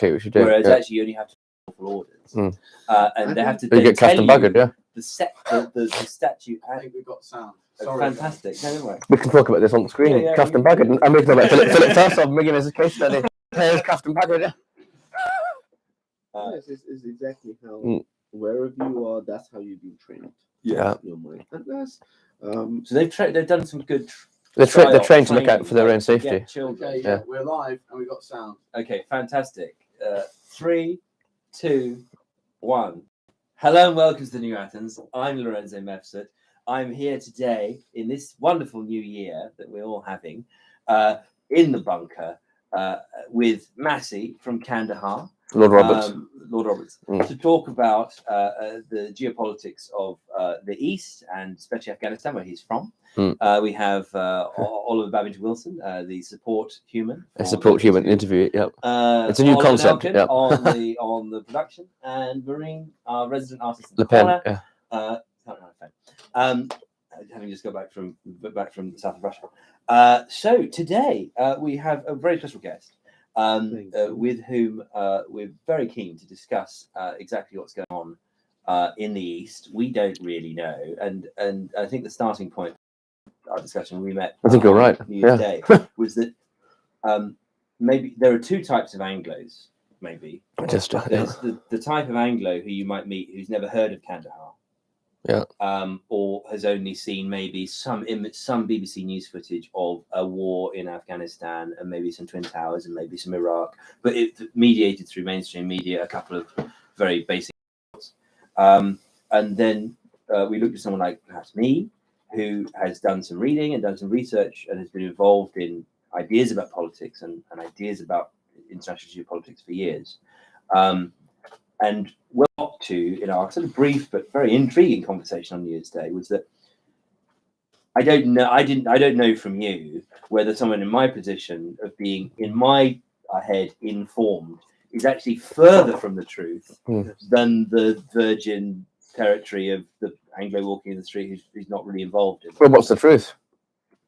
Which you do, whereas actually you only have to lawful orders, and they have to you get cuffed and buggered, yeah. the statute. I think we got sound. Sorry, fantastic. No, don't worry. We can talk about this on the screen. Yeah, cuffed and buggered. I'm making about Philip first. I'm making as a case study. Players cuffed and buggered. Yes, it's exactly how wherever you are, that's how you've been trained. Yeah. Your mind. And that's so they've done some good. They're trained to look out for their own safety. Okay, yeah, we're live and we got sound. Okay, fantastic. 3, 2, 1. Hello and welcome to the New Athens. I'm Lorenzo Mefsut. I'm here today in this wonderful new year that we're all having in the bunker with Masse from Kandahar. Lord Roberts. To talk about the geopolitics of the East and especially Afghanistan, where he's from. We have Oliver Babington-Wilson, the support human. A support human interview. Yep. It's a new concept. Yep. on the production, and Marine, our resident artist. Le Pen. Having just got back from the south of Russia. So today we have a very special guest. With whom we're very keen to discuss exactly what's going on in the East. We don't really know, and I think the starting point of our discussion we met. I think you're right. New Year's Day was that maybe there are two types of Anglos. Maybe just there's the type of Anglo who you might meet who's never heard of Kandahar. Yeah. Or has only seen maybe some BBC news footage of a war in Afghanistan and maybe some Twin Towers and maybe some Iraq, but it mediated through mainstream media, a couple of very basic. And then we looked at someone like perhaps me, who has done some reading and done some research and has been involved in ideas about politics and ideas about international geopolitics for years. And what we got to in our sort of brief but very intriguing conversation on New Year's Day was that I don't know from you whether someone in my position of being in my head informed is actually further from the truth than the virgin territory of the Anglo walking in the street who's not really involved in. Well, what's the truth?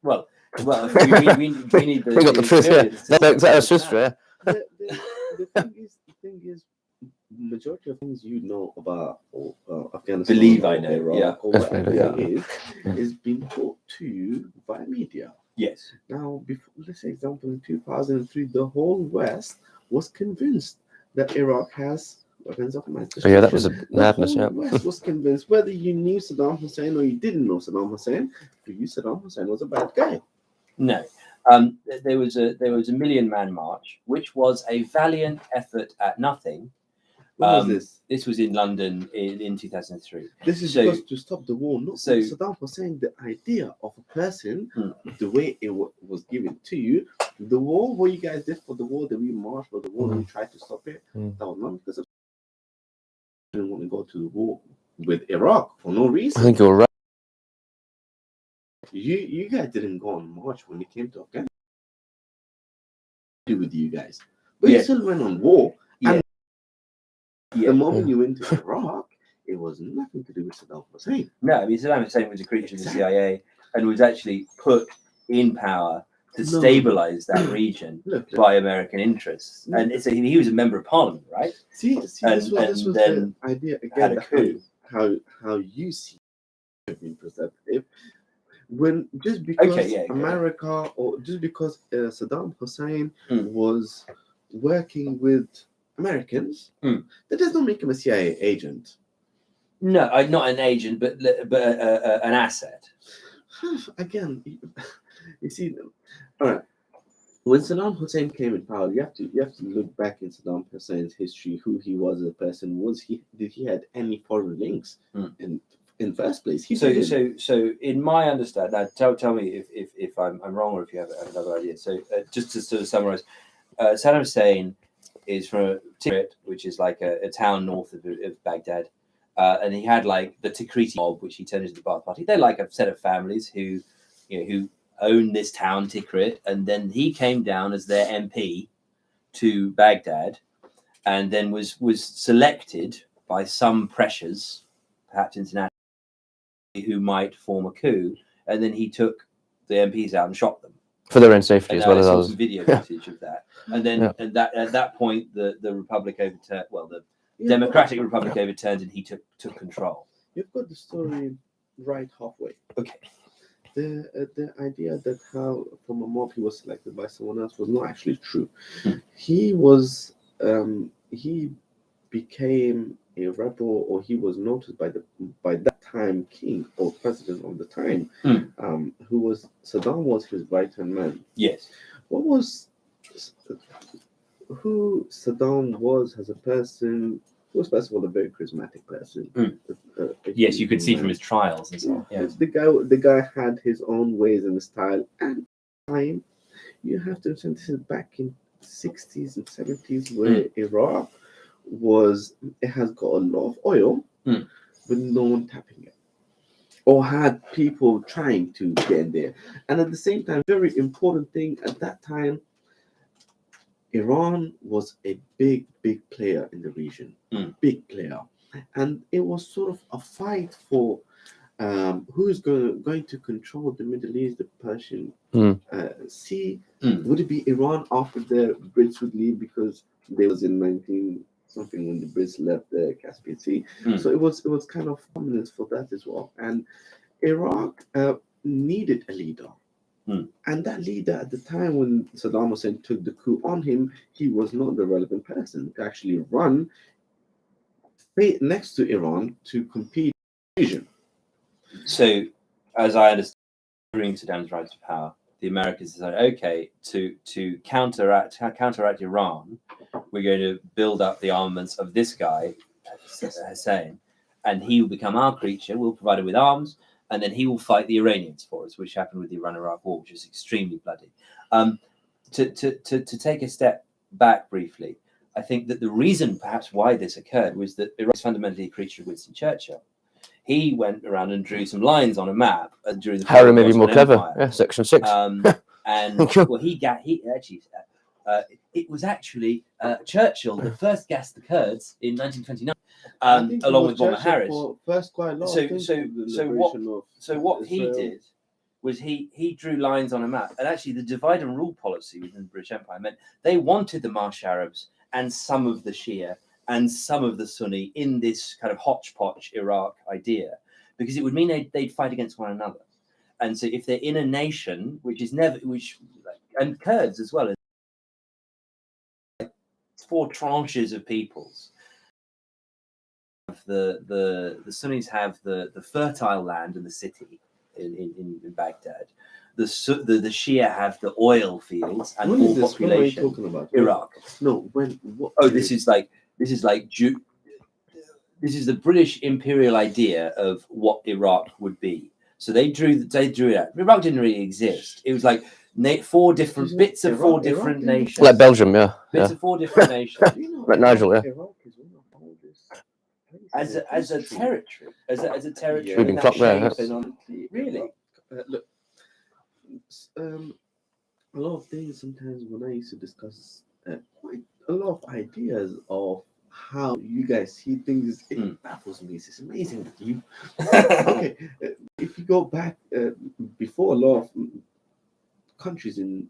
Well, we need the. We got the truth. Yeah, that's history. Yeah. The thing is, majority of things you know about Afghanistan, believe I know, Iraq, or whatever it is being taught to you by media. Yes. Now, before, let's say, example, in 2003, the whole West was convinced that Iraq has weapons of mass destruction. Yeah, that was a madness. The whole West was convinced, whether you knew Saddam Hussein or you didn't know Saddam Hussein, for you, Saddam Hussein was a bad guy. No. There was a million-man march, which was a valiant effort at nothing. When was this? This was in London in 2003. This is just to stop the war, not Saddam Hussein. The idea of a person, the way it was given to you, the war, what you guys did for the war, that we marched for the war, we tried to stop it, that was not because of didn't want to go to the war with Iraq for no reason. I think you're right. You guys didn't go on march when it came to Afghanistan. With you guys, but you still went on war. And the moment you went to Iraq, it was nothing to do with Saddam Hussein. No, I mean Saddam Hussein was a creature of the CIA and was actually put in power to stabilize that region by American interests. And he was a member of Parliament, right? See, this was the idea again. How you see it being perceptive. When just because America or just because Saddam Hussein was working with Americans, that does not make him a CIA agent. No, not an agent, but an asset. Again, you see, all right. When Saddam Hussein came in power, you have to look back in Saddam Hussein's history, who he was as a person. Did he had any foreign links in first place? So in my understanding, now tell me if I'm wrong or if you have another idea. So just to sort of summarize, Saddam Hussein is from Tikrit, which is like a town north of Baghdad, and he had like the Tikriti mob, which he turned into the Baath Party. They're like a set of families who own this town Tikrit, and then he came down as their MP to Baghdad, and then was selected by some pressures, perhaps international, who might form a coup, and then he took the MPs out and shot them. for their own safety And as well I as saw others. some video footage of that. And then at that point, the Republic overturned. Well, the Democratic Republic overturned, and he took control. You've got the story right halfway. Okay. The idea that how from a mob he was selected by someone else was not actually true. He was he became a rebel, or he was noticed by that time king or president of the time, who was Saddam was his right hand man. Yes. What was who Saddam was as a person? He was first of all a very charismatic person. Yes, you could see from his trials and so on. Yes. The guy had his own ways and style. And time, you have to understand, this is back in 60s and 70s where Iraq has got a lot of oil, but no one tapping it, or had people trying to get in there. And at the same time, very important thing at that time, Iran was a big player in the region, big player, and it was sort of a fight for who is going to control the Middle East, the Persian Sea. Would it be Iran after the Brits would leave, because they was in 19 something when the Brits left the Caspian Sea? So it was kind of prominence for that as well. And Iraq needed a leader. And that leader at the time when Saddam Hussein took the coup on him, he was not the relevant person to actually run next to Iran to compete in the region. So, as I understand, during Saddam's rise to power, the Americans decided, okay, to counteract Iran, we're going to build up the armaments of this guy, Hussein, and he will become our creature. We'll provide him with arms, and then he will fight the Iranians for us, which happened with the Iran-Iraq War, which is extremely bloody. To take a step back briefly, I think that the reason perhaps why this occurred was that Iraq is fundamentally a creature of Winston Churchill. He went around and drew some lines on a map during the Harry may be more clever. Yeah, Section 6. And well, he actually it was actually Churchill that first gassed the Kurds in 1929, along with Bomber Harris. First quite a lot. So what he did was he drew lines on a map, and actually the divide and rule policy within the British Empire meant they wanted the Marsh Arabs and some of the Shia and some of the Sunni in this kind of hodgepodge Iraq idea, because it would mean they'd fight against one another. And so if they're in a nation and Kurds as well, as 4 tranches of peoples. The Sunnis have the fertile land and the city in Baghdad. The Shia have the oil fields and what more is this? population. What are you talking about? Iraq. No, what? Oh, this is the British imperial idea of what Iraq would be. So they drew it out. Iraq didn't really exist. It was like 4 different bits of 4 different nations. Like Belgium, yeah. Bits of 4 different nations. Like Nigel, yeah. Iraq is one of the oldest As a territory. As a territory. We've been clocked there. Really? Look, a lot of things sometimes when I used to discuss quite a lot of ideas of how you guys see things, it baffles me. It's amazing that you. Okay, if you go back before a lot of countries in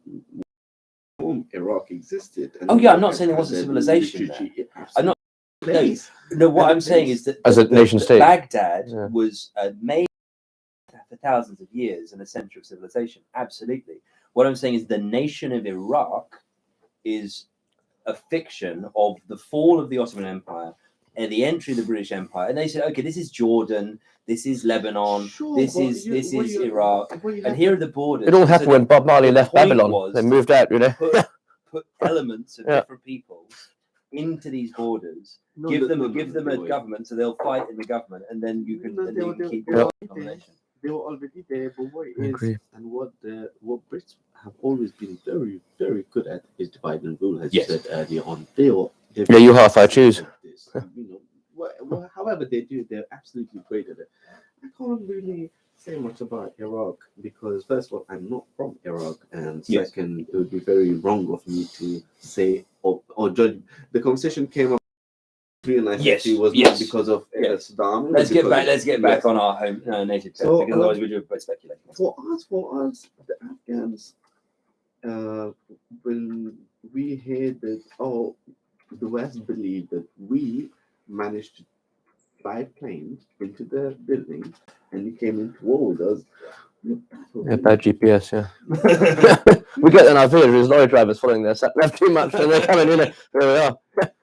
Iraq existed. And I'm not saying there was a civilization there. I'm not. No, what I'm saying is that as a nation state, Baghdad was made for thousands of years and a center of civilization. Absolutely. What I'm saying is the nation of Iraq is a fiction of the fall of the Ottoman Empire and the entry of the British Empire. And they said, okay, this is Jordan, this is Lebanon, this is Iraq, and here are the borders. It all happened when Bob Marley left Babylon. They moved out, Put elements of different people into these borders. Give them a government, so they'll fight in the government, and then you can keep your domination. They were already there, but what is and what Brits have always been very, very good at is divide and rule. As you said earlier on, you half, I choose. However they do, they're absolutely great at it. I can't really say much about Iraq because, first of all, I'm not from Iraq, and second, it would be very wrong of me to say or judge. The conversation came up. Not because of Saddam. Let's get back on our home native terms, because otherwise we do by speculating. For us, the Afghans when we hear that, oh, the West believe that we managed to fly planes into the building and you came into war with us. Yeah, bad GPS, yeah. We get in our village, there's lorry drivers following their sat nav too much, and they're coming in. There we are.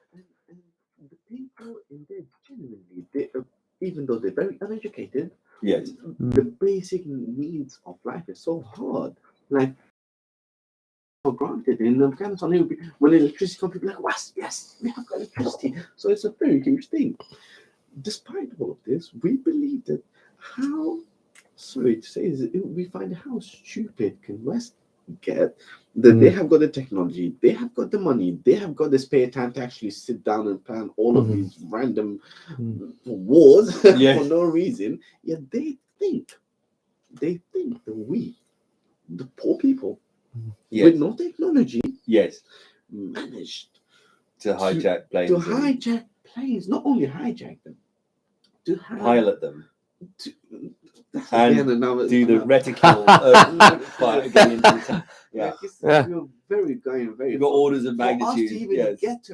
And the people in there genuinely, even though they're very uneducated, Yes. the basic needs of life is so hard. Like, for granted in Afghanistan, it would be, when electricity comes, people are like, yes, we have got electricity. So it's a very huge thing. Despite all of this, we believe that how, sorry to say, we find how stupid can West get that they have got the technology, they have got the money, they have got the spare time to actually sit down and plan all of these random wars for no reason. Yet they think that we, the poor people, with no technology, managed to hijack planes. To hijack planes, not only hijack them, to pilot them. And do the reticle fire again into the town. You're very You've got orders of magnitude. For us to even get to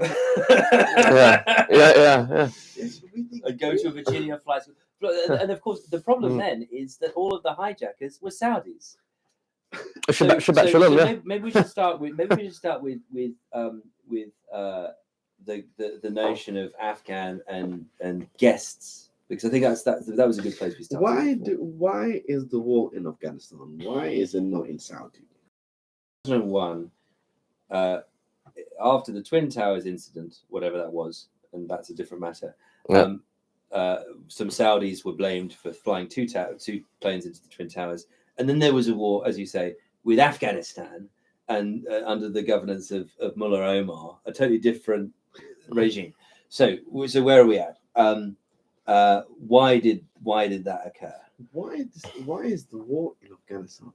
And go to a Virginia flight. And of course, the problem then is that all of the hijackers were Saudis. Shabbat shalom, maybe we should start with the notion of Afghan and guests, because I think that was a good place we started. Why is the war in Afghanistan? Why is it not in Saudi? 2001, after the Twin Towers incident, whatever that was, and that's a different matter. Some Saudis were blamed for flying two planes into the Twin Towers, and then there was a war, as you say, with Afghanistan, and under the governance of Mullah Omar, a totally different regime. So where are we at? Why did that occur? Why is the war in Afghanistan?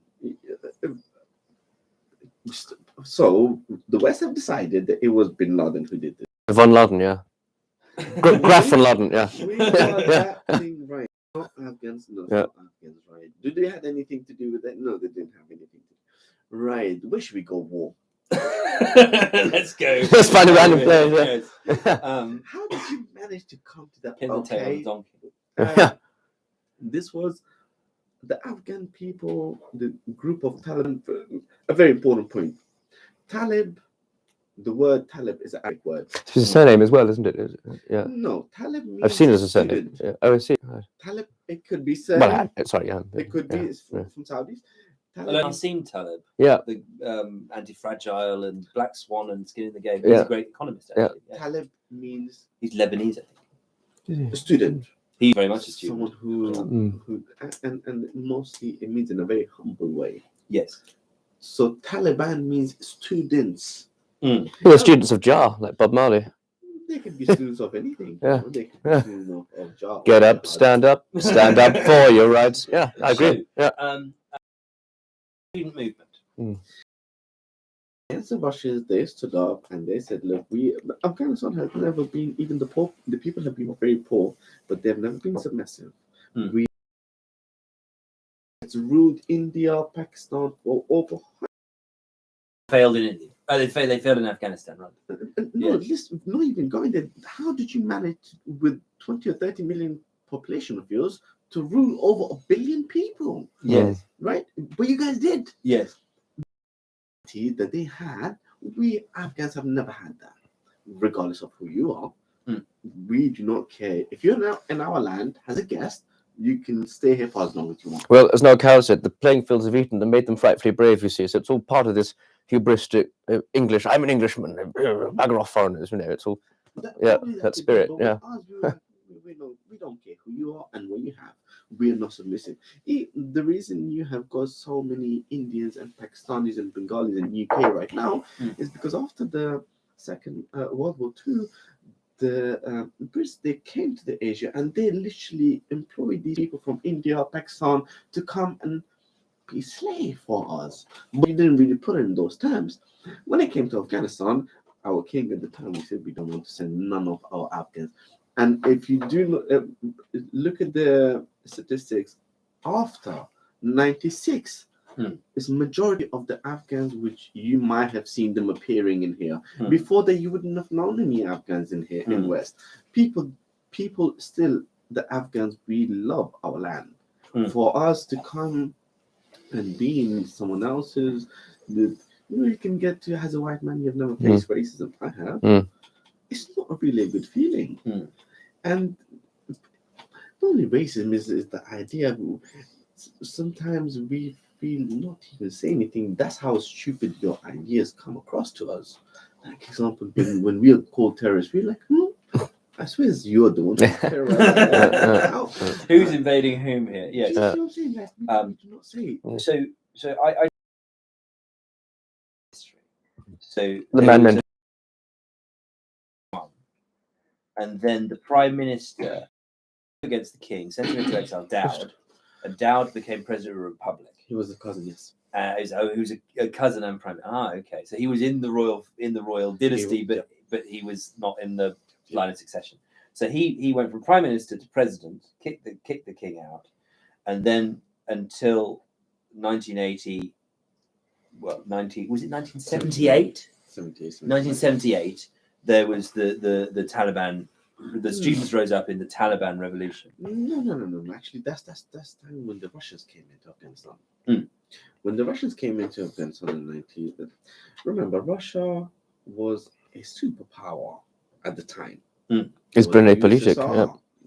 So the West have decided that it was Bin Laden who did this. Von Laden, yeah. Graf von Laden, yeah. We got that thing right. Not Afghans, not Afghans, right? Do they have anything to do with that? No, they didn't have anything to do. Right. Where should we go war? Let's go. Let's find a random place. How did you manage to come to that? Pin the tail of the donkey. This was the Afghan people, the group of Taliban. A very important point. The word Talib is an Arabic word. It's a surname as well, isn't it? Yeah. No, Talib means I've seen it as a surname. Yeah. Oh, I see. Right. Talib, it could be surname. Well, sorry, yeah. It could be from Saudis. I've seen Talib. Yeah. The Anti-Fragile and Black Swan and Skin in the Game. He's a great economist, actually. Yeah. Talib means... He's Lebanese, I think. A student. He's very much a student. Someone who and mostly it means in a very humble way. Yes. So Taliban means students. Well, students of Jar, like Bob Marley. They could be students of anything. Yeah. They could be students of Jar. Get up, stand up for your rights. Yeah, I agree. Student movement. Against the Russians, they stood up and they said, look, Afghanistan has never been, even the people have been very poor, but they've never been submissive. It's ruled India, Pakistan for over. Failed in India. They failed in Afghanistan, right? No, listen, not even going there. How did you manage with 20 or 30 million population of yours to rule over 1 billion people? Yes. Right? But you guys did. Yes. That they had, we Afghans have never had that, regardless of who you are. We do not care. If you're now in our land as a guest, you can stay here for as long as you want. Well, as Noel said, the playing fields have eaten and made them frightfully brave, you see. So it's all part of this hubristic English. I'm an Englishman. Bugger off foreigners, you know. It's all that spirit. Yeah. We don't care who you are and what you have. We are not submissive. The reason you have got so many Indians and Pakistanis and Bengalis in the UK right now is because after the Second World War II, the Brits, they came to the Asia and they literally employed these people from India, Pakistan to come and be slave for us. But we didn't really put it in those terms. When it came to Afghanistan, our king at the time, we said we don't want to send none of our Afghans. And if you do look at the statistics, after 96, It's majority of the Afghans, which you might have seen them appearing in here. Before that, you wouldn't have known any Afghans in here in West. People still, the Afghans, we love our land. For us to come and be in someone else's, you can get to, as a white man, you've never faced racism. I have. It's not really a good feeling. And the only racism is the idea of, sometimes we feel not even say anything. That's how stupid your ideas come across to us. Like, example, when we are called terrorists, we're like, I swear you're the one terrorizing. Who's invading whom here? Yes. You see what I'm saying? Like, we do not say. So I so The man meant. And then the prime minister against the king sent him into exile, Dowd, and Dowd became president of the republic. He was a cousin, yes. He was a cousin and prime. Okay. So he was in the royal dynasty, but he was not in the line of succession. So he went from prime minister to president, kicked the king out, and then until 1980. Well, was it 1978? 1978. There was the Taliban. The students rose up in the Taliban revolution. No. Actually, that's time when the Russians came into Afghanistan. When the Russians came into Afghanistan in the 90s, remember, Russia was a superpower at the time. It's been a politic.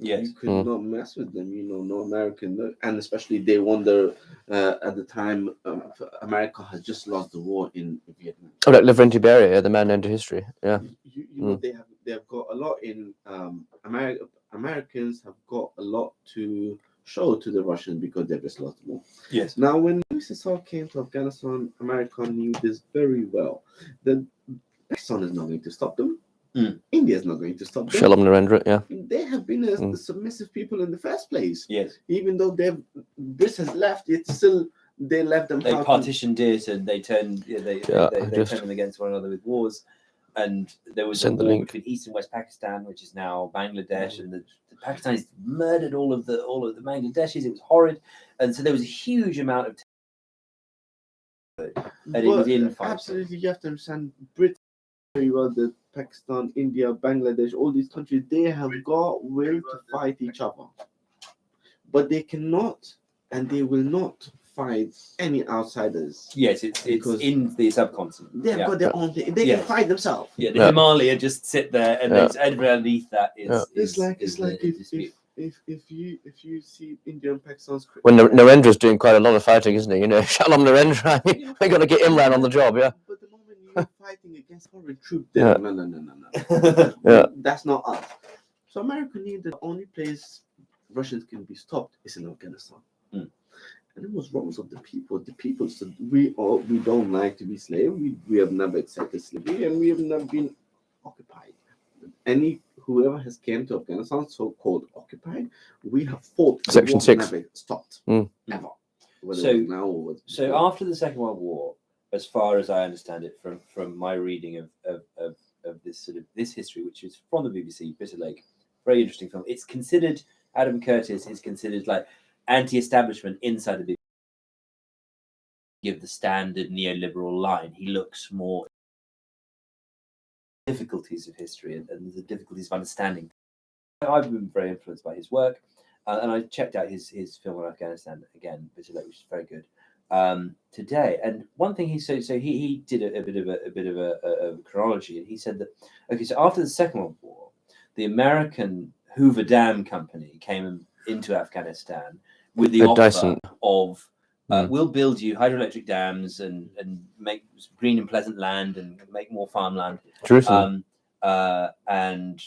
Yes. You could not mess with them. No American, and especially they won the at the time. America has just lost the war in Vietnam. Oh, like Lavrenti Beria, the man into history. Yeah. You know, they have got a lot in America. Americans have got a lot to show to the Russians because they've just lost the war. Yes. Now, when USSR came to Afghanistan, America knew this very well. That Pakistan is not going to stop them. India is not going to stop them. Shalom Narendra, yeah. They have been a submissive people in the first place. Yes. Even though this has left, it's still they left them. They partitioned it, and they turned they turned them against one another with wars. And there was a war between East and West Pakistan, which is now Bangladesh, and the Pakistanis murdered all of the Bangladeshis. It was horrid, and so there was a huge amount of. And it was infighting. Absolutely, you have to understand Britain very well. That Pakistan, India, Bangladesh, all these countries, they have got will to fight each other, but they cannot and they will not fight any outsiders. Yes, it's in the subcontinent. They've got their own thing. They can fight themselves. Yeah, the Himalaya just sit there, and underneath that is. It's like if you see India and Pakistan's. When Narendra's doing quite a lot of fighting, isn't he? You know, Shalom Narendra. We got to get Imran on the job, yeah. But the moment you're fighting against foreign troops, no. That's not us. So America knew that the only place Russians can be stopped is in Afghanistan. And it was wrongs of the people. The people said, we don't like to be slaves. We have never accepted slavery, and we have never been occupied. Whoever has came to Afghanistan, so-called occupied, we have fought. Section 6 never stopped ever. So after the Second World War, as far as I understand it, from my reading of this history, which is from the BBC, Bitter Lake, very interesting film. It's considered, Adam Curtis is considered like anti-establishment inside the BBC. Give the standard neoliberal line. He looks more difficulties of history and the difficulties of understanding. I've been very influenced by his work, and I checked out his film on Afghanistan again, which is very good today. And one thing he did a bit of a chronology, and he said that so after the Second World War, the American Hoover Dam Company came into Afghanistan with the offer of we'll build you hydroelectric dams and make green and pleasant land and make more farmland. Jerusalem. And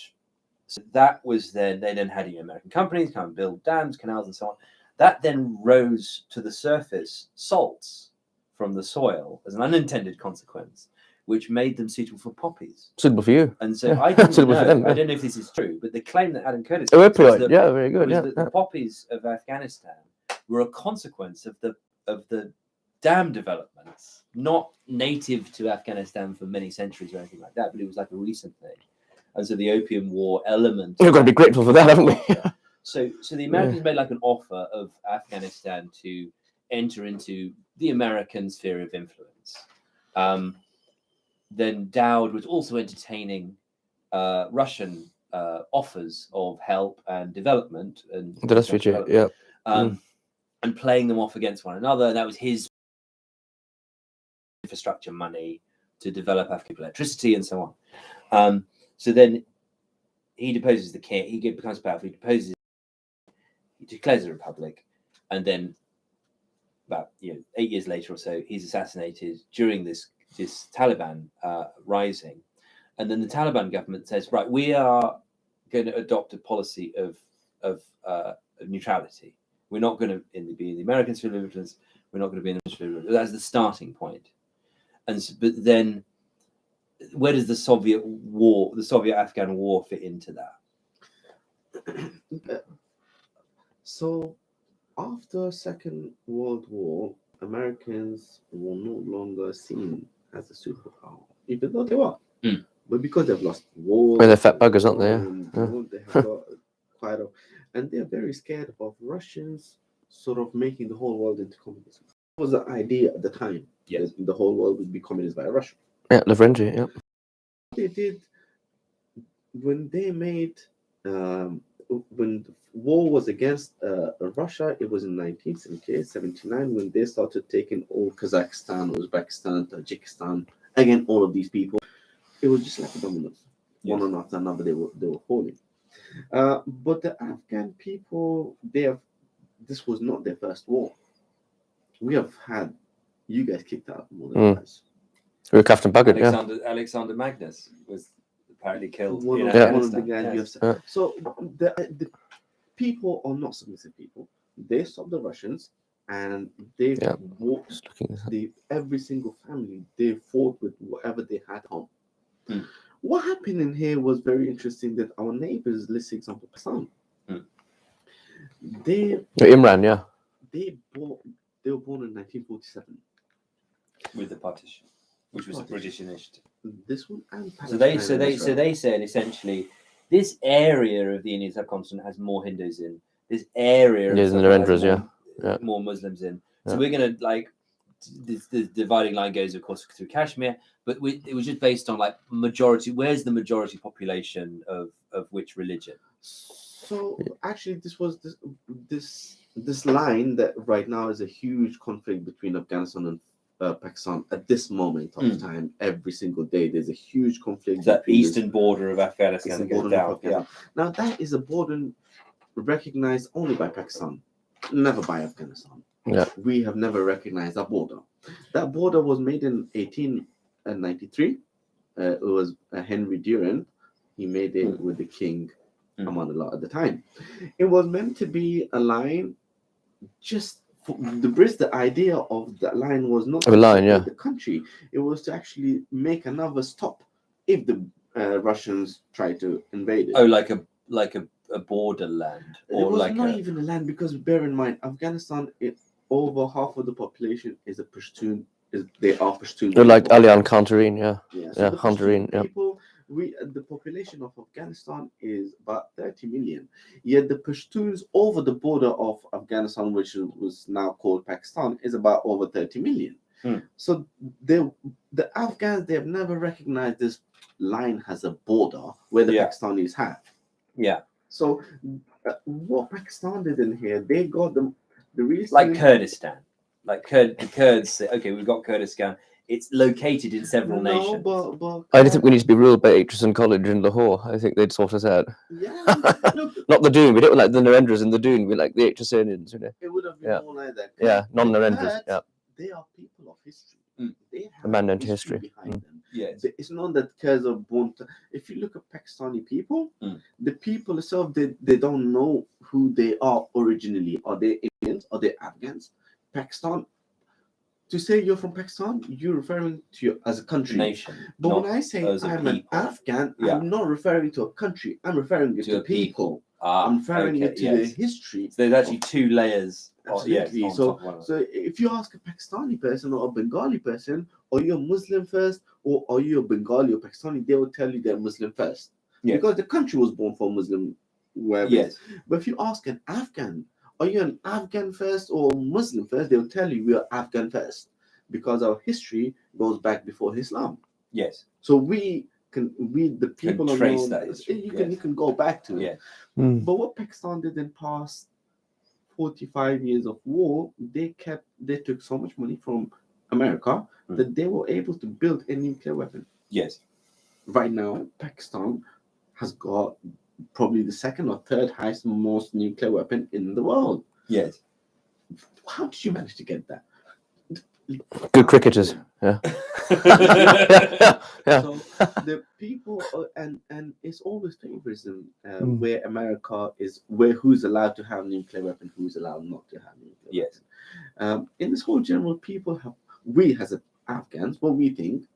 so that was then, they then had American companies come and build dams, canals, and so on. That then rose to the surface salts from the soil as an unintended consequence, which made them suitable for poppies. Suitable for you. And so I don't know. I don't know if this is true, but the claim that Adam Curtis very good. The poppies of Afghanistan were a consequence of the dam developments, not native to Afghanistan for many centuries or anything like that, but it was like a recent thing. And so the Opium War element. We've got to be grateful for that, haven't we? So the Americans made like an offer of Afghanistan to enter into the American sphere of influence. Then Dowd was also entertaining Russian offers of help and development and and playing them off against one another. That was his infrastructure money to develop Afghan electricity and so on. So then he deposes the king. He becomes powerful. He deposes. He declares a republic, and then about 8 years later or so, he's assassinated during this Taliban rising, and then the Taliban government says, right, we are going to adopt a policy of neutrality. We're not going to be in the American sphere of influence. We're not going to be in the sphere of influence. That's the starting point. And but then, where does the Soviet-Afghan war fit into that? So, after Second World War, Americans were no longer seen as a superpower, even though they were. But because they've lost wars, they're fat buggers, aren't they? They have got quite and they're very scared of Russians sort of making the whole world into communism. That was the idea at the time. Yes, the whole world would be communist by Russia. Yeah, Lavrenti. Yeah. They did when they made when war was against Russia. It was in 1978, 79 when they started taking all Kazakhstan, Uzbekistan, Tajikistan. Again, all of these people. It was just like a dominoes. Yes. One after another, they were falling. But the Afghan people, this was not their first war. We have had you guys kicked out more than us. We were Captain Buggered. Alexander Magnus was apparently killed. One of the guys. Yes. So the people are not submissive people. They stopped the Russians, and they walked. Every single family they fought with whatever they had home. What happened in here was very interesting. That our neighbors, let's say example, Pakistan, Imran, they were born in 1947 with the partition, which was a British initiative. This one and so they said essentially this area of the Indian subcontinent has more Hindus in this area. Yes, in the Narendras, more Muslims in. So we're gonna the dividing line goes, of course, through Kashmir, but it was just based on like majority. Where's the majority population of which religion? So actually, this was this line that right now is a huge conflict between Afghanistan and Pakistan at this moment of time. Every single day, there's a huge conflict. That eastern border of Afghanistan that goes down. Yeah. Now that is a border recognized only by Pakistan, never by Afghanistan. Yeah. We have never recognized that border. That border was made in 1893. It was Henry Durand. He made it with the king Amanullah at the time. It was meant to be a line just for the Brits. The idea of that line was not a line, the country. It was to actually make another stop if the Russians tried to invade it. Oh, like a borderland, or it was like not even a land, because bear in mind, Afghanistan, over half of the population is a Pashtun. They are Pashtun. They're like Alian Khandareen, So the Khandareen, people, the population of Afghanistan is about 30 million. Yet the Pashtuns over the border of Afghanistan, which was now called Pakistan, is about over 30 million. So the Afghans, they have never recognized this line has a border where the Pakistanis have. Yeah. So what Pakistan did in here, they got the reason, like Kurdistan, the Kurds say, okay, we've got Kurdistan. It's located in several nations. But I don't think we need to be ruled by Aitchison College in Lahore. I think they'd sort us out. Yeah, not the Doon. We don't like the Narendras in the Doon. We like the Aitchisonians, It would have been more like that. Yeah, non-Narendras. Yeah. They are people of history. They have a man known to history behind them. Yes. It's not that Kurds are born to. If you look at Pakistani people, the people itself, they don't know who they are originally. Are they Indians? Are they Afghans? Pakistan. To say you're from Pakistan, you're referring to you as a country. Nation. But when I say I'm an Afghan, I'm not referring to a country. I'm referring to people. I'm referring to the history. So there's actually two layers. Absolutely. So if you ask a Pakistani person or a Bengali person, are you a Muslim first, or are you a Bengali or Pakistani, they will tell you they're Muslim first. Because the country was born for Muslim. Yes. But if you ask an Afghan, are you an Afghan first or Muslim first? They'll tell you we are Afghan first because our history goes back before Islam. Yes. So we the people can are trace known, that history. you can go back to it. Yeah. But what Pakistan did in past 45 years of war, they took so much money from America that they were able to build a nuclear weapon. Yes. Right now, Pakistan has got probably the second or third highest most nuclear weapon in the world. Yes. How did you manage to get that? Good cricketers. Yeah. Yeah. So the people and it's always favorism where America is who's allowed to have nuclear weapon, who's allowed not to have nuclear weapon. In this whole general, people have as Afghans, what we think.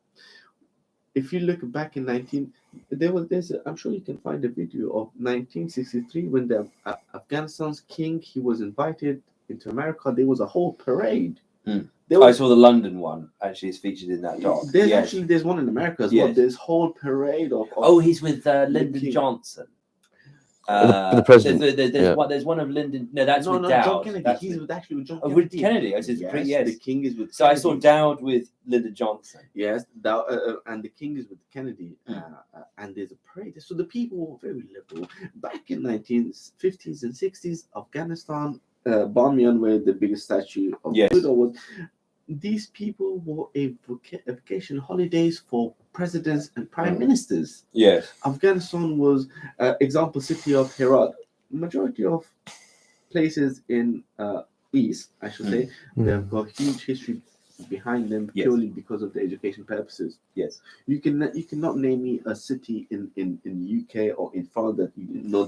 If you look back in I'm sure you can find a video of 1963 when the Afghanistan's king, he was invited into America. There was a whole parade. I saw the London one. Actually, it's featured in that doc. There's one in America as well. There's whole parade of he's with Lyndon Johnson. The president. There's one of Lyndon. No, that's with John Dowd. Kennedy. That's He's with John Kennedy. Kennedy. With Kennedy. I said, yes. The king is with. So Kennedy. I saw Dowd with Lyndon Johnson. Yes, and the king is with Kennedy, and there's a parade. So the people were very liberal. Back in 1950s and 60s, Afghanistan, Bamiyan, where the biggest statue of Buddha was. These people were a vacation holidays for presidents and prime ministers. Yes. Afghanistan was example city of Herat. Majority of places in East, I should say, they have got huge history behind them purely because of the education purposes. Yes. You cannot name me a city in UK or in France that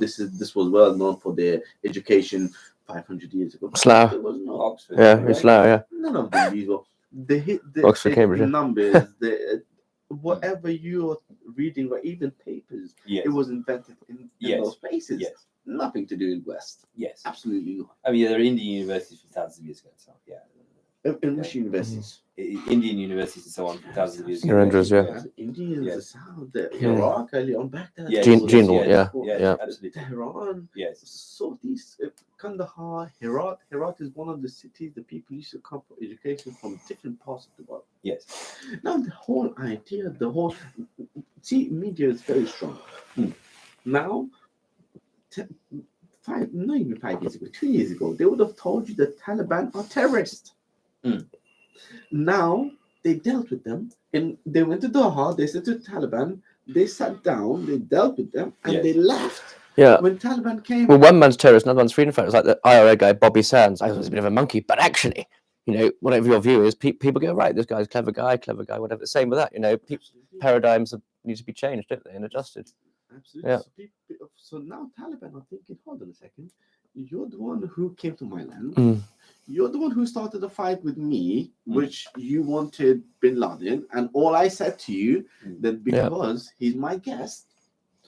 this was well known for their education 500 years ago. Slough. It was not Oxford. Yeah, it's Slough, yeah. None of them these were the Oxford, Cambridge, numbers, whatever you're reading or even papers, it was invented in those places. Yes. Nothing to do in West. Yes. Absolutely not. I mean, there are Indian universities from thousands of years ago. So, In which universities? Indian universities and so on from thousands of years ago. Narendras, yeah. India, the South, Iraq, early on back there. Yeah. Absolutely. Tehran. Yes. So these Kandahar, Herat. Herat is one of the cities that people used to come for education from different parts of the world. Yes. Now the whole idea, media is very strong. Now, not even 5 years ago, 2 years ago, they would have told you that Taliban are terrorists. Now they dealt with them, and they went to Doha. They said to Taliban, they sat down, they dealt with them, and they left. Yeah. When Taliban came, well, one man's terrorist, another one's freedom fighter. It's like the IRA guy, Bobby Sands. I thought he was a bit of a monkey, but actually, whatever your view is, people go, right, this guy's clever guy, whatever. Same with that, paradigms need to be changed, don't they, and adjusted. Absolutely. Yeah. So now Taliban are thinking, hold on a second, you're the one who came to my land. You're the one who started a fight with me, which you wanted Bin Laden, and all I said to you that because he's my guest.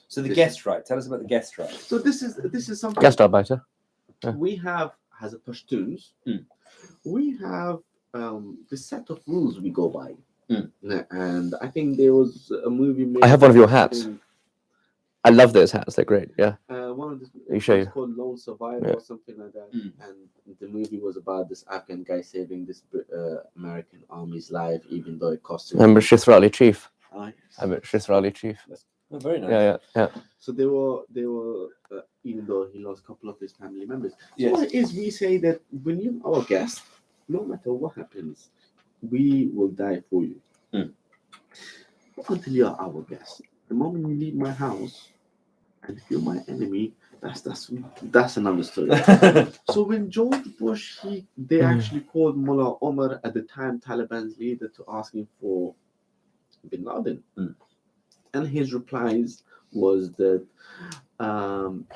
So the guest right. Tell us about the guest right. So this is something guest arbeiter. We have as a Pashtuns. We have the set of rules we go by, and I think there was a movie made. I have one of your hats. I love those hats. They're great. Yeah. One of the it's called Lone Survivor or something like that, and the movie was about this Afghan guy saving this American army's life, even though it cost him. I'm a Shithrali chief. Yes. I'm a Shithrali chief. Oh, very nice. Yeah. So they were even though he lost a couple of his family members. So Yes. what is we say that when you're our guest, no matter what happens, we will die for you. Until you're our guest. The moment you leave my house, and if you're my enemy, that's another story. So when George Bush, they actually called Mullah Omar at the time, Taliban's leader, to ask him for Bin Laden, and his replies was that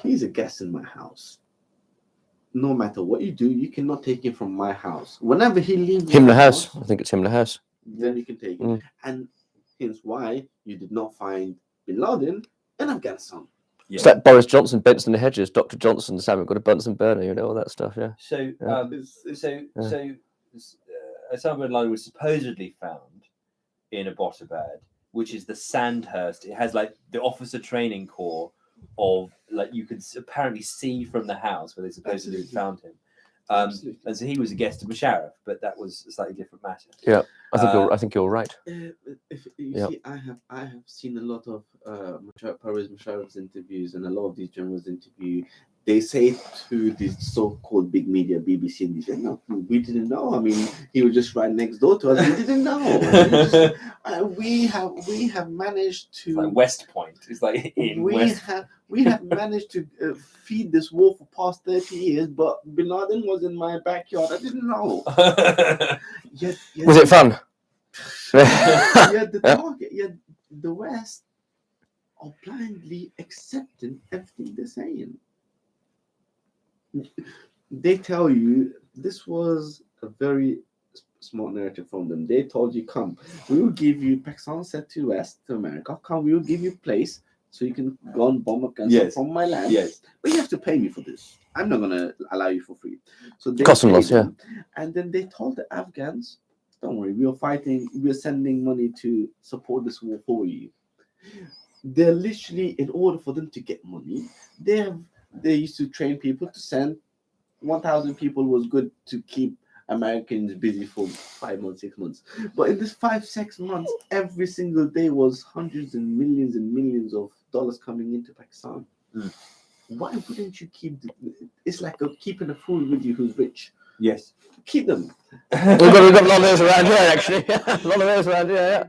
he's a guest in my house. No matter what you do, you cannot take him from my house. Whenever he leaves Himmler House. I think it's Himmler House. Then you can take him, and hence why you did not find Bin Laden in Afghanistan. It's like Boris Johnson, Benson and Hedges, Dr. Johnson, Sam got a Bunsen burner, all that stuff. Yeah. So, Osama bin Laden was supposedly found in Abbottabad, which is the Sandhurst. It has like the officer training corps of like you could apparently see from the house where they supposedly Absolutely. found him. Absolutely. And so he was a guest of Musharraf, but that was a slightly different matter. Yeah, I think you're right. If you see, I have seen a lot of Pervez Musharraf's interviews and a lot of these journalists interview. They say to these so-called big media, BBC, and they say, "No, we didn't know. I mean, he was just right next door to us. We didn't know. We have managed to It's like West Point. It's like in West. We have managed to feed this war for past 30 years, but Bin Laden was in my backyard. I didn't know. Yet, Was it fun? the target, the West are blindly accepting everything they're saying. They tell you this was a very smart narrative from them. They told you, come, we will give you, Pakistan said to West, to America, come, we will give you a place so you can go and bomb Afghanistan from my land. Yes. But you have to pay me for this. I'm not going to allow you for free. So they Cost and loss, them, and then they told the Afghans, don't worry, we're sending money to support this war for you. They're literally, in order for them to get money, they used to train people to send 1,000 people was good to keep Americans busy for 5 months, 6 months. But in this 5-6 months, every single day was hundreds and millions of dollars coming into Pakistan. Why wouldn't you keep? It's like keeping a fool with you who's rich. Yes. Keep them. We've got a lot of those around here, actually. A lot of those around here.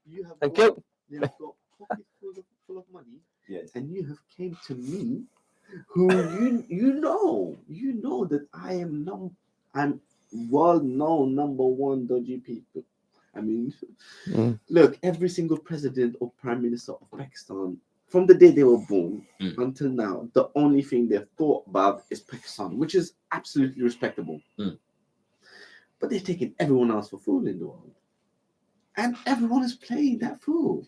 Yeah. Thank you. You've got pockets full of money. Yes. And you have came to me, who you know that I'm well-known number one dodgy people. I mean, look, every single president or prime minister of Pakistan, from the day they were born until now, the only thing they've thought about is Pakistan, which is absolutely respectable. But they're taking everyone else for fool in the world. And everyone is playing that fool.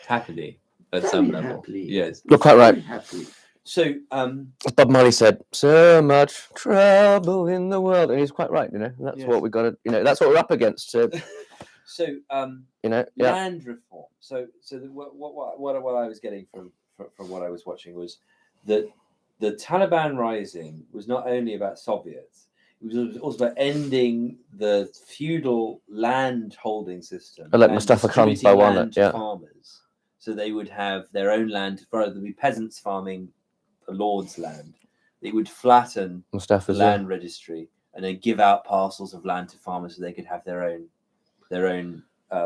Happily, at Very some level. happily. Yes. You're quite right. Happily. So, as Bob Marley said, so much trouble in the world, and he's quite right. That's what we got to. That's what we're up against. So, yeah. land reform. So what I was getting from what I was watching was that the Taliban rising was not only about Soviets. It was also about ending the feudal land holding system. I let Mustafa Khan buy one. To farmers, so they would have their own land rather than be peasants farming a lord's land. They would flatten Mustafa's land registry and then give out parcels of land to farmers so they could have their own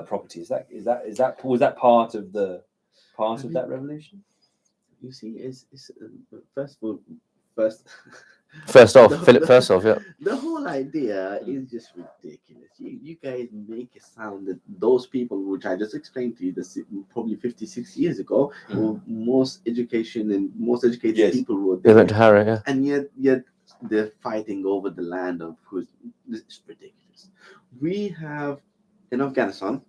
property. Was that part of that revolution? You see, it's first off, Philip first off, yeah. The whole idea is just ridiculous. You guys make it sound that those people, which I just explained to you, probably 56 years ago, were most educated people who were there. They went to Harrow, yeah. And yet they're fighting over the land of who's. This is ridiculous. We have in Afghanistan,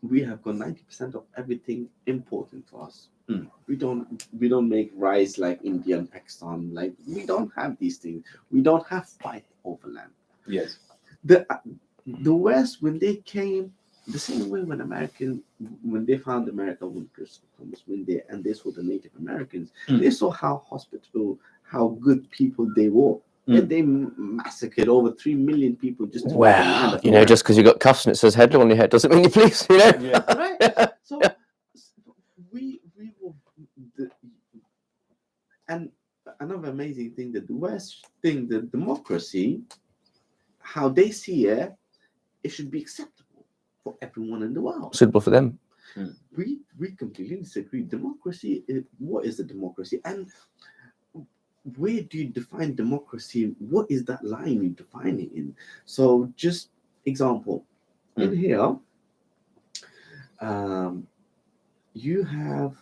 we have got 90% of everything important to us. We don't make rice like India and Pakistan. Like, we don't have these things. We don't have fight over land. Yes. The West, when they came, the same way when they found America, when Christopher Columbus went there and they saw the Native Americans, they saw how hospitable, how good people they were. And they massacred over 3 million people just to wow. Just because you got cuffs and it says head on your head doesn't mean you please, Yeah. Right. So we will, and another amazing thing that the West think that democracy, how they see it should be acceptable for everyone in the world. Suitable for them. We completely disagree. Democracy, what is a democracy? And where do you define democracy? What is that line you define it in? So just example, in here, you have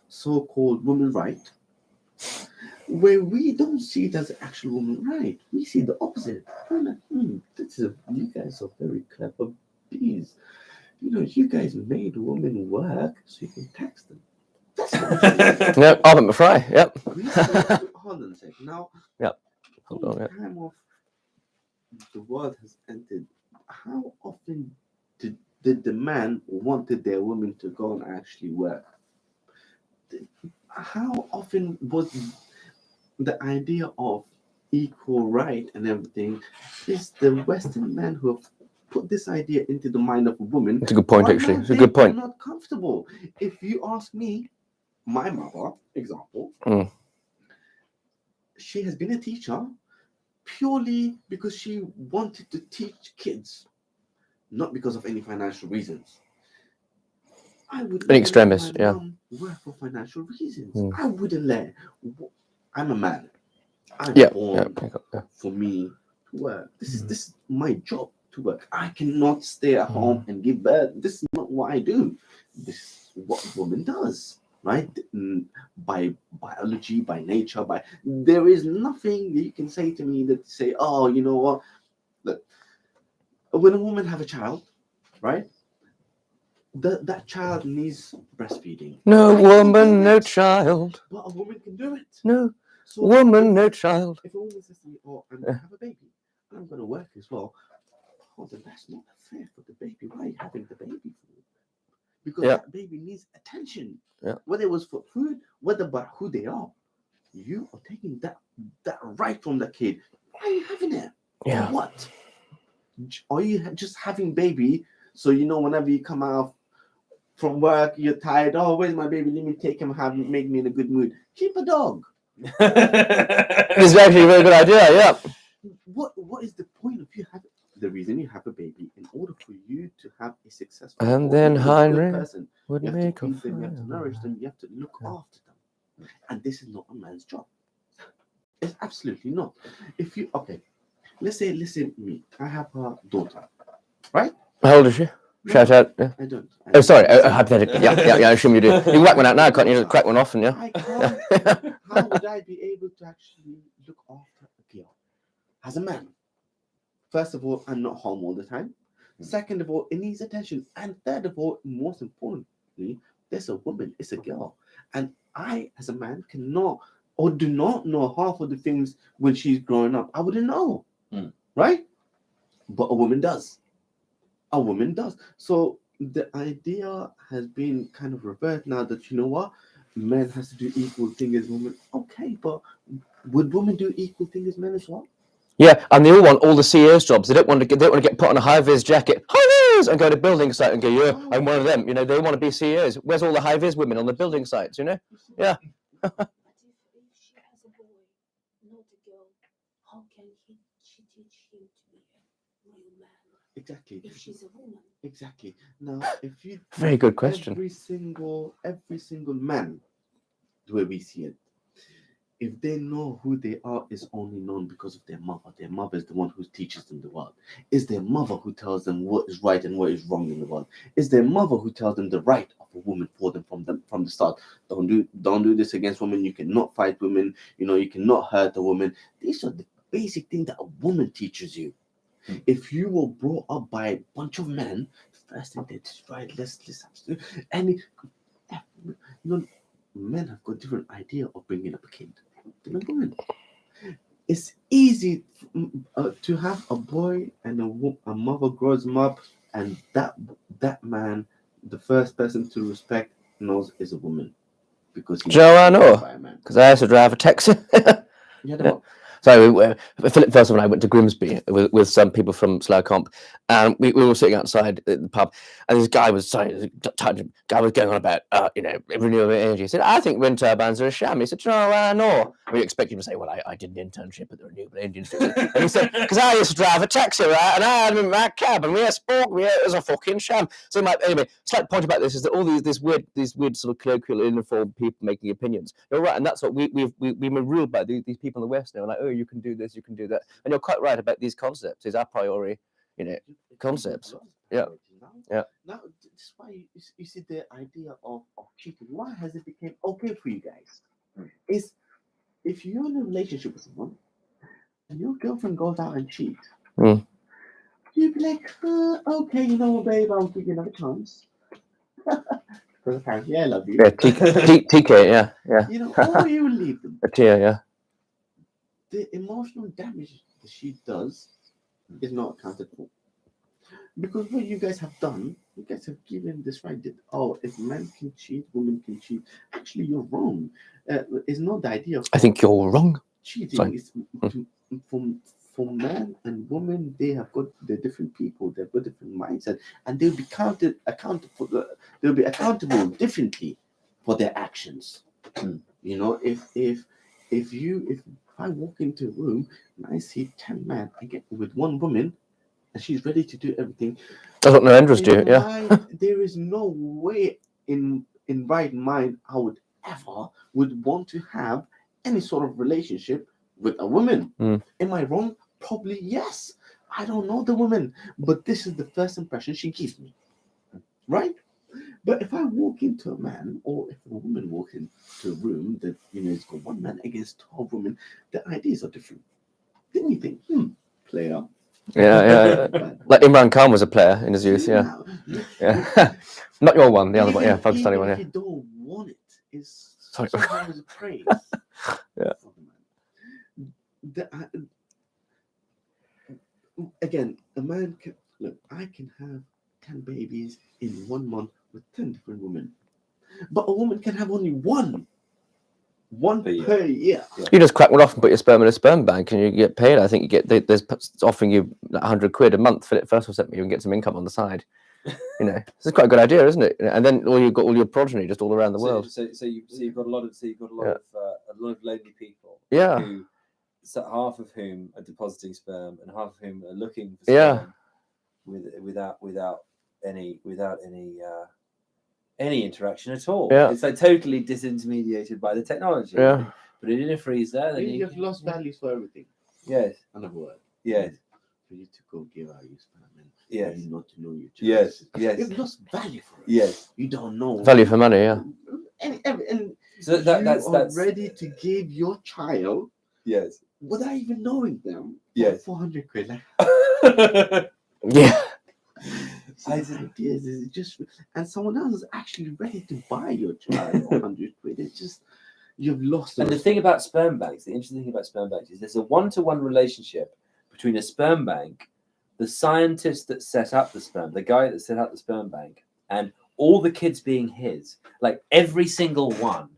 so-called women's right, where we don't see it as an actual woman right. We see the opposite. We're like, you guys are very clever bees. You guys made women work so you can tax them. Yep, Armament Fry. Yep. Hold on a second. Now, Hold on. the time of the world has ended. How often did the man wanted their women to go and actually work? how often was the idea of equal right and everything is the Western men who have put this idea into the mind of a woman? It's a good point, Why actually. not It's a good they are point. not comfortable. If you ask me, my mother, example, she has been a teacher purely because she wanted to teach kids, not because of any financial reasons. I would An never extremist, let my yeah. mum work for financial reasons. Mm. I wouldn't let. I'm a man. I'm Yeah, born yeah. for me to work. This is my job to work. I cannot stay at home and give birth. This is not what I do. This is what a woman does, right? By biology, by nature, by there is nothing that you can say to me that say, oh, you know what? Look, when a woman have a child, right? That child needs breastfeeding. No I can't do woman, no it, child. but a woman can do it. No So woman, no child. if a woman says to me, "Oh, I'm gonna have a baby, and I'm gonna work as well," oh, then that's not fair for the baby. Why are you having the baby for? Because that baby needs attention. Yeah. Whether it was for food, whether by who they are, you are taking that right from the kid. Why are you having it? Yeah. For what? Are you just having baby so you know whenever you come out from work, you're tired. Oh, where's my baby? Let me take him. Make me in a good mood. Keep a dog. It's actually a very good idea. Yeah. What is the point of you having the reason you have a baby in order for you to have a successful And then Heinrich person? would You have make to a feed them. You have to fire. nourish them. You have to look after them. And this is not a man's job. It's absolutely not. If you let's say me. I have a daughter, right? How old is she? Shout out. Yeah. I don't. Oh, sorry. Hypothetically. Yeah. I assume you do. You can whack one out now, can't you? Crack one off and I can't. How would I be able to actually look after a girl as a man? First of all, I'm not home all the time. Second of all, it needs attention. And third of all, most importantly, there's a woman, it's a girl. And I, as a man, cannot or do not know half of the things when she's growing up. I wouldn't know. Right? But a woman does. A woman does. So the idea has been kind of reversed now that, you know what? Men has to do equal thing as women. Okay, but would women do equal thing as men as well? Yeah, and they all want all the CEOs jobs. They don't want to get put on a high vis jacket, high vis, and go to building site and go, yeah, I'm one of them. You know, they want to be CEOs. Where's all the high vis women on the building sites? You know, yeah. But if she has a boy, not a girl, how can she teach him to be a real man? Exactly. If she's a woman. Exactly. Now, if you Very good question. every single man, the way we see it, if they know who they are, is only known because of their mother. Their mother is the one who teaches them the world. It's their mother who tells them what is right and what is wrong in the world. It's their mother who tells them the right of a woman for them from the start. Don't do this against women. You cannot fight women. You know, you cannot hurt a woman. These are the basic things that a woman teaches you. If you were brought up by a bunch of men, the first thing they just right, let's and you know, men have got different idea of bringing up a kid than a woman. It's easy to have a boy and a mother grows him up, and that man, the first person to respect knows is a woman because he's I know, by a man. because I used to drive a taxi. Yeah. So Philip first and I went to Grimsby with some people from Slough Comp, and we were sitting outside the pub, and this guy was going on about renewable energy. He said, "I think wind turbines are a sham." He said, "No." We expect him to say, "Well, I did an internship at the renewable energy institute," and he said, "Because I used to drive a taxi, right, and I had him in my cab, and it was a fucking sham." So anyway, slight point about this is that all these weird sort of colloquial, informed people making opinions. You're right, and that's what we've been ruled by these people in the West now. Like, oh, you can do this, you can do that, and you're quite right about these concepts. These a priori, concepts. Yeah. Now, that's why you see the idea of cheating. Why has it become okay for you guys? Is if you're in a relationship with someone and your girlfriend goes out and cheats, you'd be like, okay, you know what, babe, I'll give you another chance. Because apparently I love you. Yeah, TK, yeah. You know, or you will leave them. Yeah. The emotional damage that she does is not accounted for. Because what you guys have done, you guys have given this right that, if men can cheat, women can cheat. Actually, you're wrong. It's not the idea of I think you're wrong. cheating. Sorry. Is for men and women, they have got the different people, they've got different mindset, and they'll be they'll be accountable differently for their actions. You know, if I walk into a room and I see 10 men, I get with one woman, and she's ready to do everything. That's what Narendras do. Yeah. There is no way in right mind I would want to have any sort of relationship with a woman. Am I wrong? Probably yes. I don't know the woman, but this is the first impression she gives me, right? But if I walk into a man, or if a woman walks into a room that it's got one man against 12 women, the ideas are different. Then you think, player. Yeah. Like Imran Khan was a player in his youth. Yeah. Not your one, the other one. Yeah, Pakistani one. Yeah. If you don't want it, it's Sorry. sometimes a praise. Yeah. Again, a man can look. I can have 10 babies in 1 month with 10 different women, but a woman can have only one per year. You just crack one off and put your sperm in a sperm bank, and you get paid. I think you get there's offering you £100 a month for it first, or you can get some income on the side. This is quite a good idea, isn't it? And then you've got all your progeny just all around the world. So you've got a lot of lonely people. Yeah. Who, half of whom are depositing sperm, and half of whom are looking for sperm without any interaction at all. Yeah. It's like totally disintermediated by the technology. Yeah. Put it in a freezer. Then You've lost values for everything. Yes. Another word. Yes. For you to go give out your sperm and yes. not to know your child. Yes. You've lost value for it. Yes. You don't know. Value for money, yeah. And so that's ready to give your child. Yes. Without even knowing them. Yes. £400. Yeah. Ideas is just, and someone else is actually ready to buy your child £100. It's just you've lost. And the thing about sperm banks, the interesting thing about sperm banks is there's a 1-to-1 relationship between a sperm bank, the scientist that set up the sperm, the guy that set up the sperm bank, and all the kids being his. Like every single one,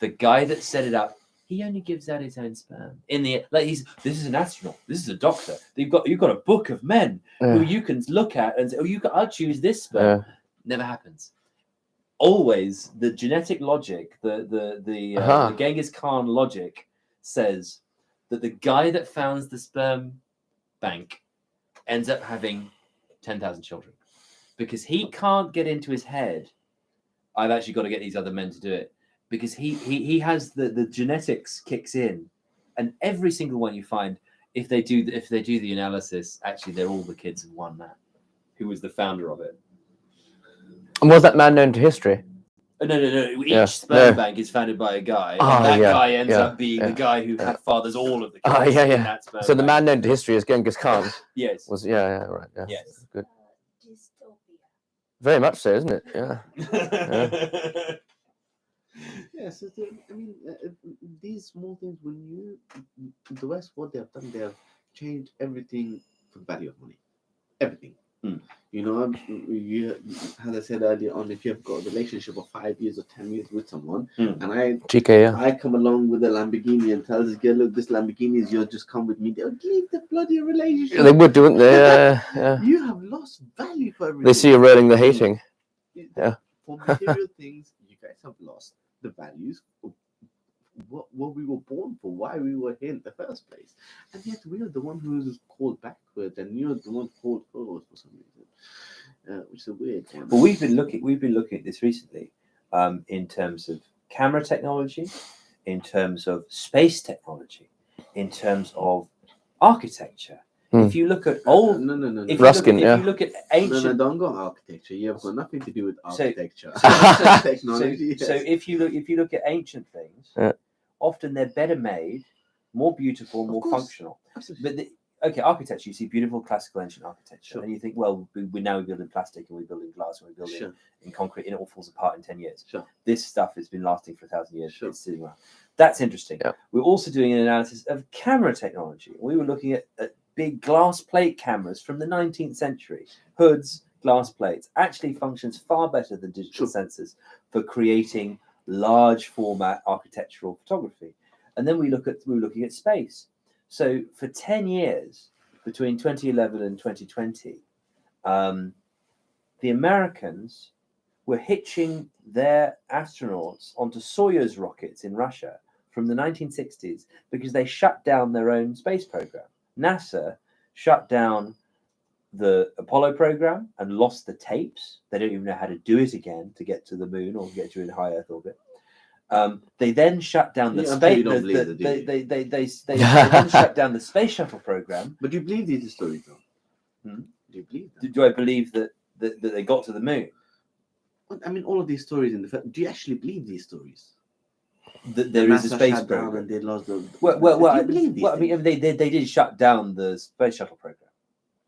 the guy that set it up, he only gives out his own sperm. This is an astronaut, this is a doctor. You've got a book of men who you can look at and say, I'll choose this sperm. Never happens. Always the genetic logic, the Genghis Khan logic says that the guy that founds the sperm bank ends up having 10,000 children, because he can't get into his head, I've actually got to get these other men to do it, because he has the genetics kicks in, and every single one you find, if they do the analysis, actually they're all the kids of one man who was the founder of it. And was that man known to history? No. Each sperm bank is founded by a guy, and that guy ends up being the guy who fathers all of the kids in that sperm So the bank. man known to history is Genghis Khan. Yes. Was right. Yeah. Yes. Good. Dystopia. Very much so, isn't it? Yeah. Yes, these small things, the West, what they have done, they have changed everything for the value of money. Everything. As I said earlier on, if you have got a relationship of 5 years or 10 years with someone, and I come along with a Lamborghini and tell this girl, look, this Lamborghini is yours, just come with me. They'll leave the bloody relationship. They would, wouldn't they? Yeah. You have lost value for everything. They see you rolling the hating. Yeah. For material things, you guys have lost the values of what we were born for, why we were here in the first place, and yet we are the one who is called backwards, and you're the one called forward for some reason, which is a weird one. But we've been looking at this recently, in terms of camera technology, in terms of space technology, in terms of architecture. If you look at old, if you look at ancient, don't go architecture. You have got nothing to do with architecture. Technology. So if you look at ancient things, often they're better made, more beautiful, more functional. Absolutely. But architecture, you see beautiful classical ancient architecture, and you think, well, we now build in plastic, and we build in glass, and we build in concrete, and it all falls apart in 10 years. This stuff has been lasting for 1,000 years. It's sitting around. That's interesting. We're also doing an analysis of camera technology. We were looking at big glass plate cameras from the 19th century, hoods, glass plates, actually functions far better than digital sensors for creating large format architectural photography. And then we're looking at space. So for 10 years, between 2011 and 2020, the Americans were hitching their astronauts onto Soyuz rockets in Russia from the 1960s because they shut down their own space program. NASA shut down the Apollo program and lost the tapes. They don't even know how to do it again to get to the moon or get to a high Earth orbit. They then shut down the space. They then shut down the space shuttle program. But do you believe these stories, though? Hmm? Do you believe that? Do I believe that they got to the moon? I mean, all of these stories in the film. Do you actually believe these stories? That there is a space program and they lost the. I mean, they did shut down the space shuttle program.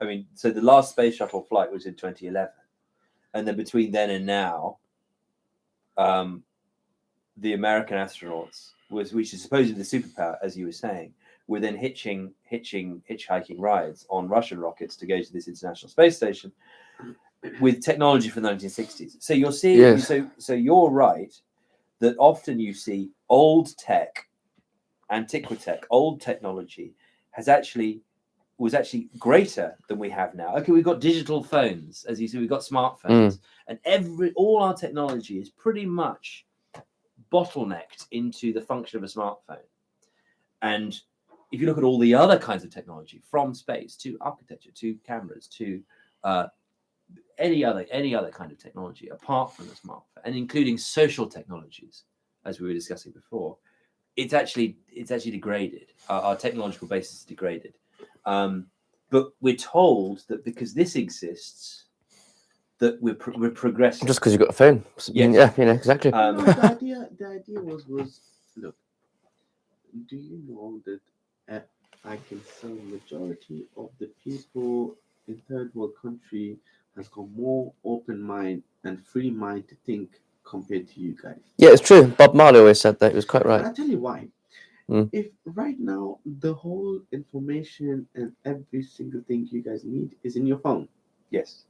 I mean, so the last space shuttle flight was in 2011, and then between then and now, the American astronauts, which is supposedly the superpower, as you were saying, were then hitchhiking rides on Russian rockets to go to this International Space Station with technology from the 1960s. So you're seeing, Yes. so you're right that often you see old tech, antiquitech, old technology was actually greater than we have now. Okay, we've got digital phones, as you see, we've got smartphones, and all our technology is pretty much bottlenecked into the function of a smartphone. And if you look at all the other kinds of technology, from space to architecture to cameras to any other kind of technology apart from the smartphone, and including social technologies, as we were discussing before, it's actually degraded. Our technological base is degraded. But we're told that because this exists, that we're progressing. Just because you've got a phone. Yes. Yeah, exactly. The idea was look. Do you know that I can say majority of the people in third world country has got more open mind and free mind to think compared to you guys? Yeah, it's true. Bob Marley always said that. He was quite right. I'll tell you why. If right now the whole information and every single thing you guys need is in your phone. Yes.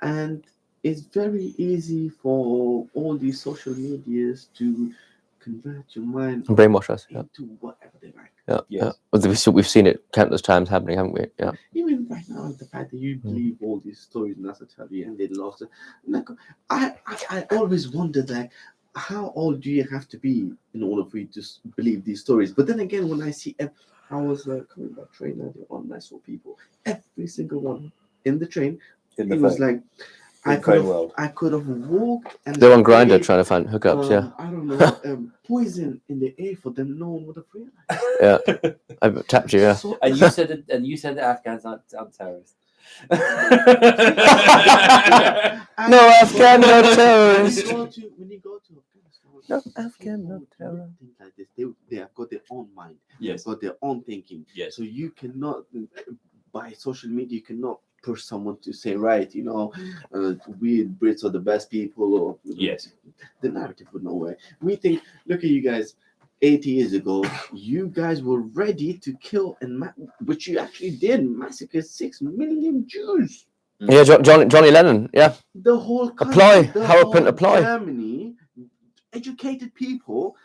And it's very easy for all these social medias to convert your mind And brainwash us. Yeah. into whatever they like. Yeah. Yes. Yeah. We've seen it countless times happening, haven't we? Yeah. Even right now, the fact that you believe all these stories NASA tell you and they lost it. Like, I always wondered, like, how old do you have to be in order for you to believe these stories? But then again, when I see, I was coming by train earlier on, and I saw people, every single one in the train. In the it phone. was like, I could have walked and they're on Grindr trying to find hookups. Yeah. I don't know, poison in the air for them. No one would have realized. Yeah. I've tapped you. Yeah. So, and you said that Afghans aren't terrorists. No Afghan, no terrorists. When you go to Afghanistan, No Afghan, no terror. Think like this. They have got their own mind. Yes. They've got their own thinking. Yes. So you cannot, by social media, you cannot push someone to say, right, we Brits are the best people, or Yes. The narrative would nowhere. We think, look at you guys. 80 years ago, you guys were ready to kill which you actually did, massacre 6 million Jews. Yeah, Johnny Lennon. Yeah. The whole country, apply. Germany, educated people.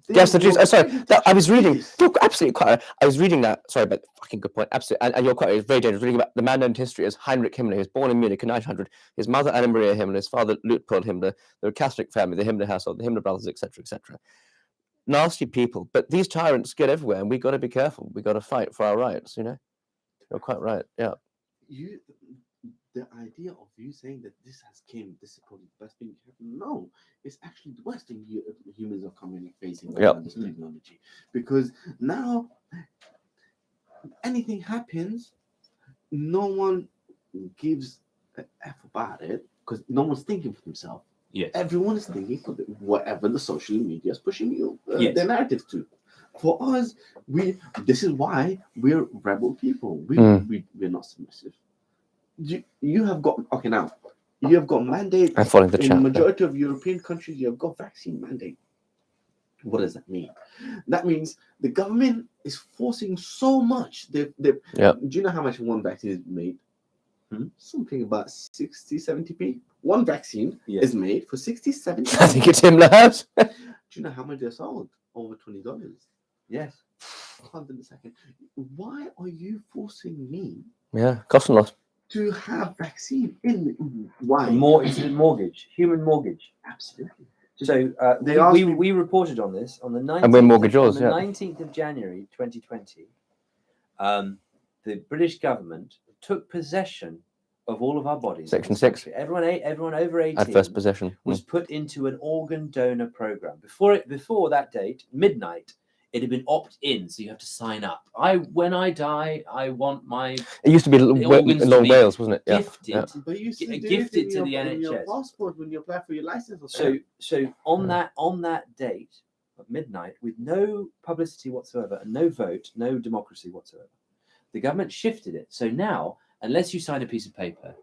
Yes, the Jews. I was reading. You're absolutely quite. I was reading that. Sorry, but fucking good point. Absolutely, and you're quite. It's very dangerous. Reading about the man known to history as Heinrich Himmler. He was born in Munich in 1900. His mother Anna Maria Himmler, his father Luitpold Himmler. They were a Catholic family, the Himmler household, the Himmler brothers, etc., etc. Nasty people, but these tyrants get everywhere, and we got to be careful. We got to fight for our rights. You're quite right. Yeah. The idea of you saying that this is probably the best thing to happen. No, it's actually the worst thing humans are coming facing this technology, because now anything happens, no one gives a F about it because no one's thinking for themselves. Yes. Everyone is thinking for whatever the social media is pushing you their narrative to. For us, this is why we're rebel people. We're not submissive. You have got mandate. I'm following the in chat. the majority of European countries. You have got vaccine mandate. What does that mean? That means the government is forcing so much. Yeah. Do you know how much one vaccine is made? Hmm? Something about 60, 70p. One vaccine is made for 60, 70. I think it's Himmler House. Do you know how much they're sold? Over $20. Yes. Hold on a second. Why are you forcing me Yeah, cost and loss. to have vaccine in? Why? It's a mortgage, human mortgage. Absolutely. So They asked me- we reported on this on the 19th, And we're mortgagors, on the yeah. 19th of January 2020. The British government took possession of all of our bodies. in Section this 6. country. Everyone over 18 Adverse possession. was put into an organ donor program. Before that date, midnight, it had been opt-in, so you have to sign up. When I die, I want my It used to be organs in to Long be Wales, wasn't it? Yeah. gifted. But you used to do Gifted it to in the in your NHS. passport when you apply for your license. Or So on that date at midnight, with no publicity whatsoever and no vote, no democracy whatsoever, the government shifted it. So now, unless you sign a piece of paper,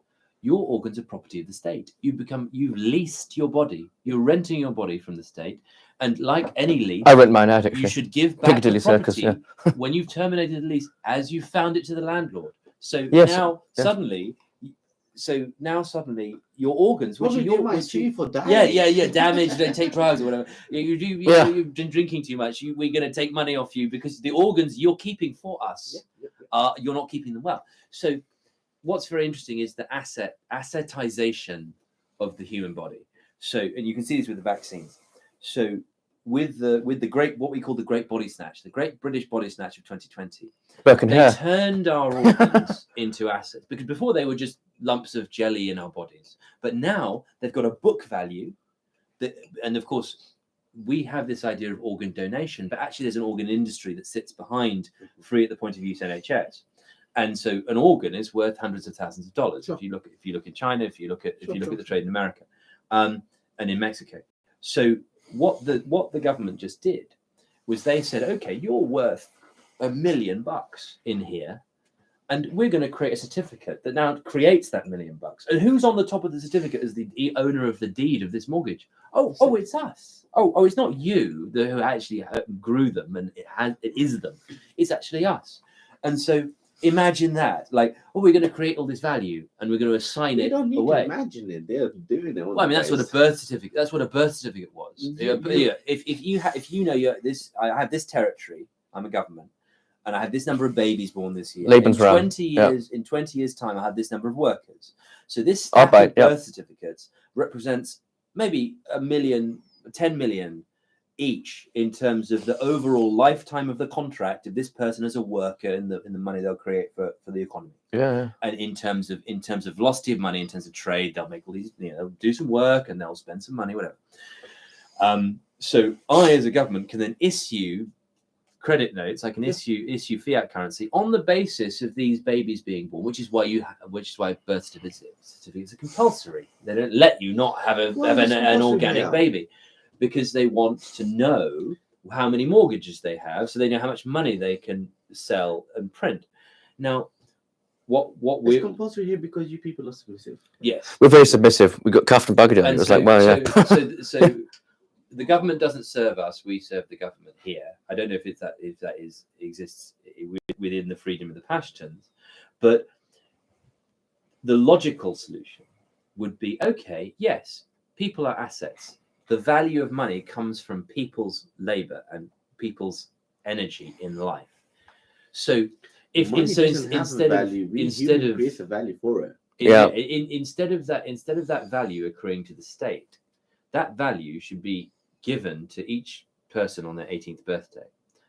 your organs are property of the state. You've leased your body. You're renting your body from the state, and like any lease, I rent mine out actually. you should give back Piccadilly the Circus, property when you've terminated the lease, as you found it to the landlord. So Yes, now yes. suddenly. Your organs, which Probably are you might sue for yeah, damage. damage, they take drugs or whatever. You've been drinking too much. We're going to take money off you because the organs you're keeping for us, you're not keeping them well. So, what's very interesting is the assetization of the human body. So, and you can see this with the vaccines. So, with the great, what we call the Great Body Snatch, the Great British Body Snatch of 2020, they turned our organs into assets, because before they were just lumps of jelly in our bodies, but now they've got a book value. And of course, we have this idea of organ donation, but actually there's an organ industry that sits behind free at the point of use NHS. And so an organ is worth hundreds of thousands of dollars. Sure. If you look in China, if you look at Sure. the trade in America, and in Mexico. So what the government just did was they said, okay, you're worth $1 million in here, and we're going to create a certificate that now creates that $1 million. And who's on the top of the certificate as the owner of the deed of this mortgage? Oh, it's us. Oh, it's not you who actually grew them and it is them. It's actually us. And so imagine that, like, we're going to create all this value and we're going to assign it You don't need away. to imagine it. They're doing it. Well, I mean, that's what a birth certificate. That's what a birth certificate was. If you know I have this territory. I'm a government, and I have this number of babies born this year. In 20 years' time, I have this number of workers. So this stack of birth certificates represents maybe 1 million, 10 million each in terms of the overall lifetime of the contract of this person as a worker and the money they'll create for the economy. Yeah. And in terms of velocity of money, in terms of trade, they'll make all these, they'll do some work and they'll spend some money, whatever. So I, as a government, can then issue credit notes. I can issue fiat currency on the basis of these babies being born, which is why birth certificates are compulsory. They don't let you not have an organic baby, because they want to know how many mortgages they have, so they know how much money they can sell and print. Now, it's compulsory here because you people are submissive. Yes, we're very submissive. We got cuffed and buggered. It was so the government doesn't serve us; we serve the government here. I don't know if that exists within the freedom of the Pashtuns, but the logical solution would be, okay, yes, people are assets. The value of money comes from people's labor and people's energy in life. So instead of that value accruing to the state, that value should be given to each person on their 18th birthday,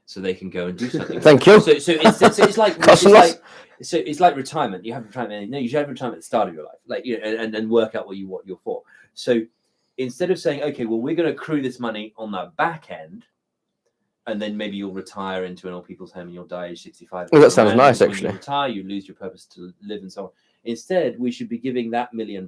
so they can go and do something. Thank you. So it's like retirement. You have retirement. No, you should have retirement at the start of your life, and then work out what you're for. So instead of saying, okay, well, we're going to accrue this money on the back end, and then maybe you'll retire into an old people's home and you'll die age 65. Well, that sounds nice, when actually. You retire, you lose your purpose to live and so on. Instead, we should be giving that $1 million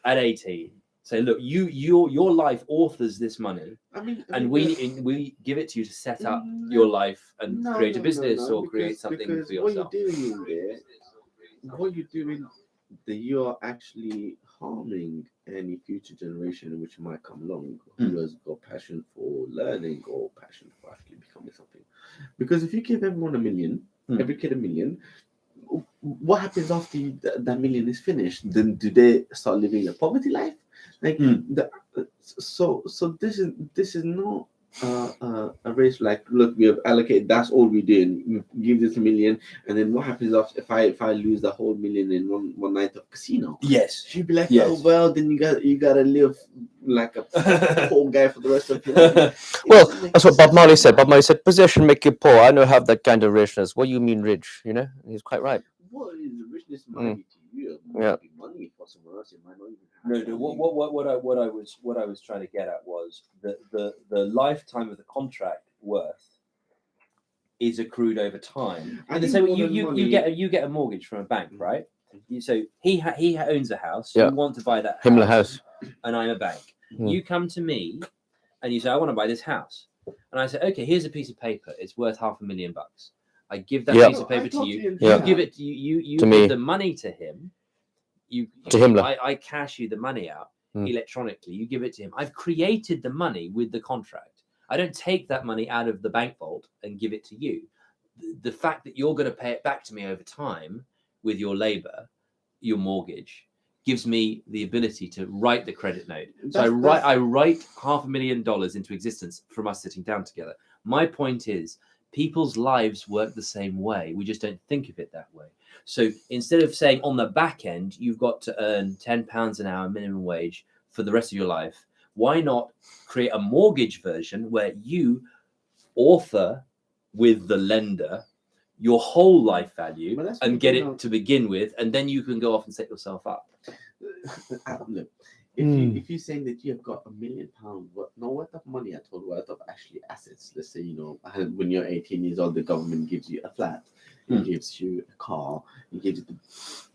at 18. Say, look, your life authors this money, and we give it to you to set up your life and create a business or create something for yourself. What you're doing, you are actually harming any future generation which might come along who has got passion for learning or passion for actually becoming something. Because if you give everyone $1 million, every kid $1 million, what happens after that $1 million is finished? Then do they start living a poverty life? Like so this is not a race like, look, we have allocated, that's all we do, we give this $1 million, and then what happens after if I lose the whole $1 million in one night of casino? Yes, she'd be like, yes. oh well, then you gotta live like a poor guy for the rest of your life. Well, that's what Bob Marley said. Bob Marley said, "Possession make you poor. I don't have that kind of richness." What do you mean rich? You know, he's quite right. What is the richness might be to you? Yeah. Be money for someone else. It might not even have No. money. What I was trying to get at was the lifetime of the contract worth is accrued over time. I And think so more than money- you get a mortgage from a bank, right? So he owns a house. Yeah. You want to buy that Him in the house, house. and I'm a bank. Mm. You come to me, and you say, I want to buy this house, and I say, okay, here's a piece of paper. It's worth $500,000. I give that Yeah. piece of paper to you. Yeah. You give it. You To give me. the money to him. To Himmler. I cash you the money out Mm. electronically. You give it to him. I've created the money with the contract. I don't take that money out of the bank vault and give it to you. The fact that you're going to pay it back to me over time with your labor, your mortgage, gives me the ability to write the credit note. So I write $500,000 into existence from us sitting down together. My point is, people's lives work the same way. We just don't think of it that way. So instead of saying on the back end, you've got to earn £10 an hour minimum wage for the rest of your life, why not create a mortgage version where you author with the lender your whole life value and get it to begin with, and then you can go off and set yourself up. Look, if you're saying that you have got £1 million not worth of money at all, worth of actually assets. Let's say, when you're 18 years old, the government gives you a flat, it gives you a car, it gives you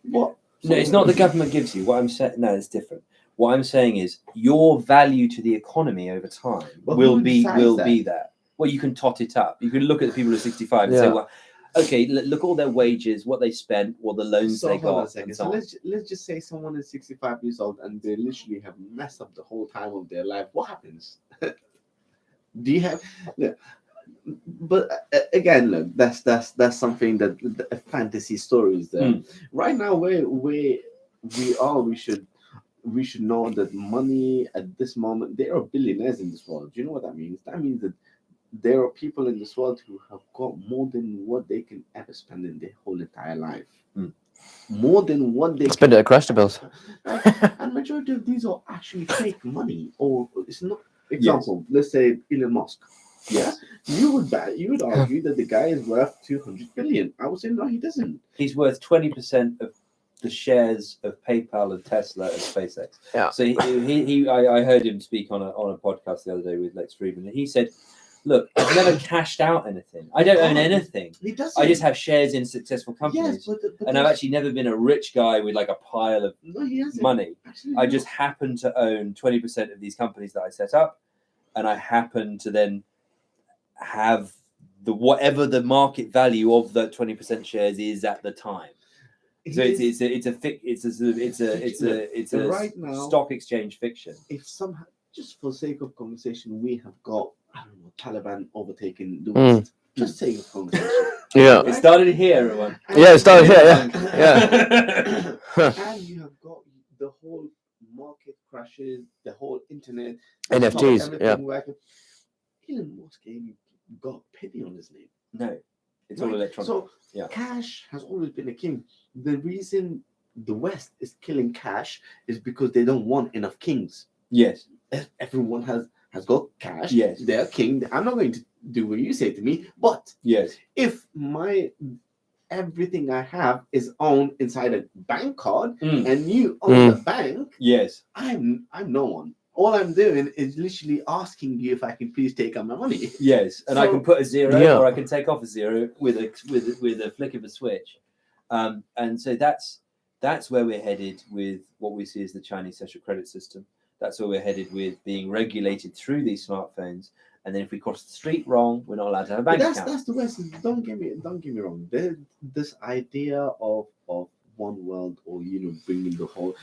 what? No, it's not the government gives you. What I'm saying, no, it's different. What I'm saying is your value to the economy over time will be that. Well, you can tot it up. You can look at the people who are 65 and say, well, okay, look at all their wages, what they spent, what the loans they got. So let's just say someone is 65 years old and they literally have messed up the whole time of their life. What happens? Do you have? Yeah. But again, look, that's something that fantasy stories. Right now, where we are, we should know that money at this moment, there are billionaires in this world. Do you know what that means? That means that there are people in this world who have got more than what they can ever spend in their whole entire life. More than what they spend it across the bills. And majority of these are actually fake money, or it's not. Example, let's say Elon Musk. Yeah, you would argue that the guy is worth 200 billion. I would say no, he doesn't. He's worth 20% of the shares of PayPal and Tesla and SpaceX. Yeah. So I heard him speak on a podcast the other day with Lex Friedman, and he said, "Look, I've never cashed out anything. I don't own anything. He doesn't. I just have shares in successful companies. Yes, but and I've actually never been a rich guy with like a pile of money. Actually, I just happen to own 20% of these companies that I set up, and I happen to then have whatever the market value of the 20% shares is at the time. So it's a right now, stock exchange fiction. If somehow, just for sake of conversation, we have got, I don't know, Taliban overtaking the West. Just sake of conversation. Yeah. It started here, everyone. Yeah, it started here. Yeah. And you have got the whole market crashes, the whole internet, NFTs. Yeah. Elon Musk got a penny on his name. No, it's all electronic. So cash has always been a king. The reason the West is killing cash is because they don't want enough kings. Yes. Everyone has got cash. Yes. They're king. I'm not going to do what you say to me, but yes, if everything I have is owned inside a bank card and you own the bank, yes, I'm no one. All I'm doing is literally asking you if I can please take out my money. Yes, and I can put a zero or I can take off a zero with a flick of a switch. And so that's where we're headed with what we see as the Chinese social credit system. That's where we're headed with being regulated through these smartphones. And then if we cross the street wrong, we're not allowed to have a bank account. That's the West. Don't get me wrong. This idea of one world, or bringing the whole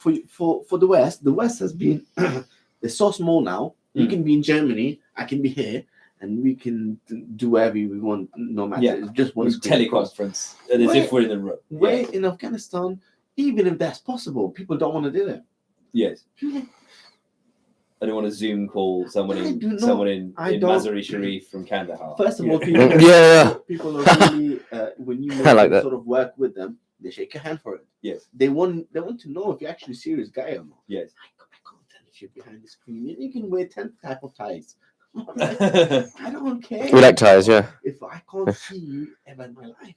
for the West has been they're so small now. You can be in Germany, I can be here, and we can do whatever we want, no matter. Yeah. It's just one screen. Teleconference, as if we're in the room. Where in Afghanistan, even if that's possible, people don't want to do it. Yes. I don't want to Zoom call someone in Mazar-e Sharif from Kandahar. First of all, Yeah. people are really when you I like that. sort of work with them, they shake your hand for it. Yes. They want to know if you're actually a serious guy or not. Yes. I can't tell if you're behind the screen. You can wear 10 type of ties. I don't care. We like ties, yeah. If I can't see you ever in my life,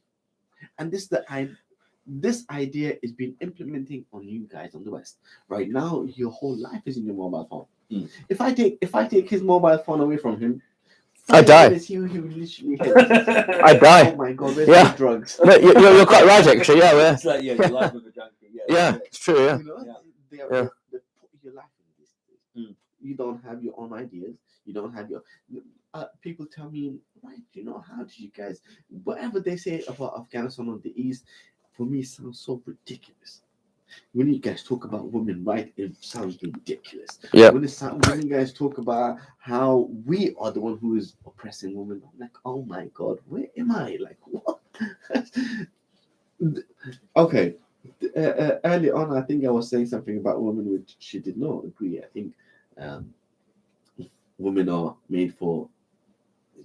and this idea is being implementing on you guys on the West right now. Your whole life is in your mobile phone. If I take his mobile phone away from him, I die. He will literally hit. I die. Oh my god, where's Yeah. the drugs? No, you're quite right, actually. Yeah, It's like, the life of a junkie. yeah, it's true. Yeah. You know, they Yeah. put your life in this. You don't have your own ideas. You don't have your. People tell me, right? How did you guys? Whatever they say about Afghanistan or the East, for me, sounds so ridiculous. When you guys talk about women rights, it sounds ridiculous. Yeah. When you guys talk about how we are the one who is oppressing women, I'm like, oh my god, where am I? Like, what? Okay. Early on, I think I was saying something about women which she did not agree. I think women are made for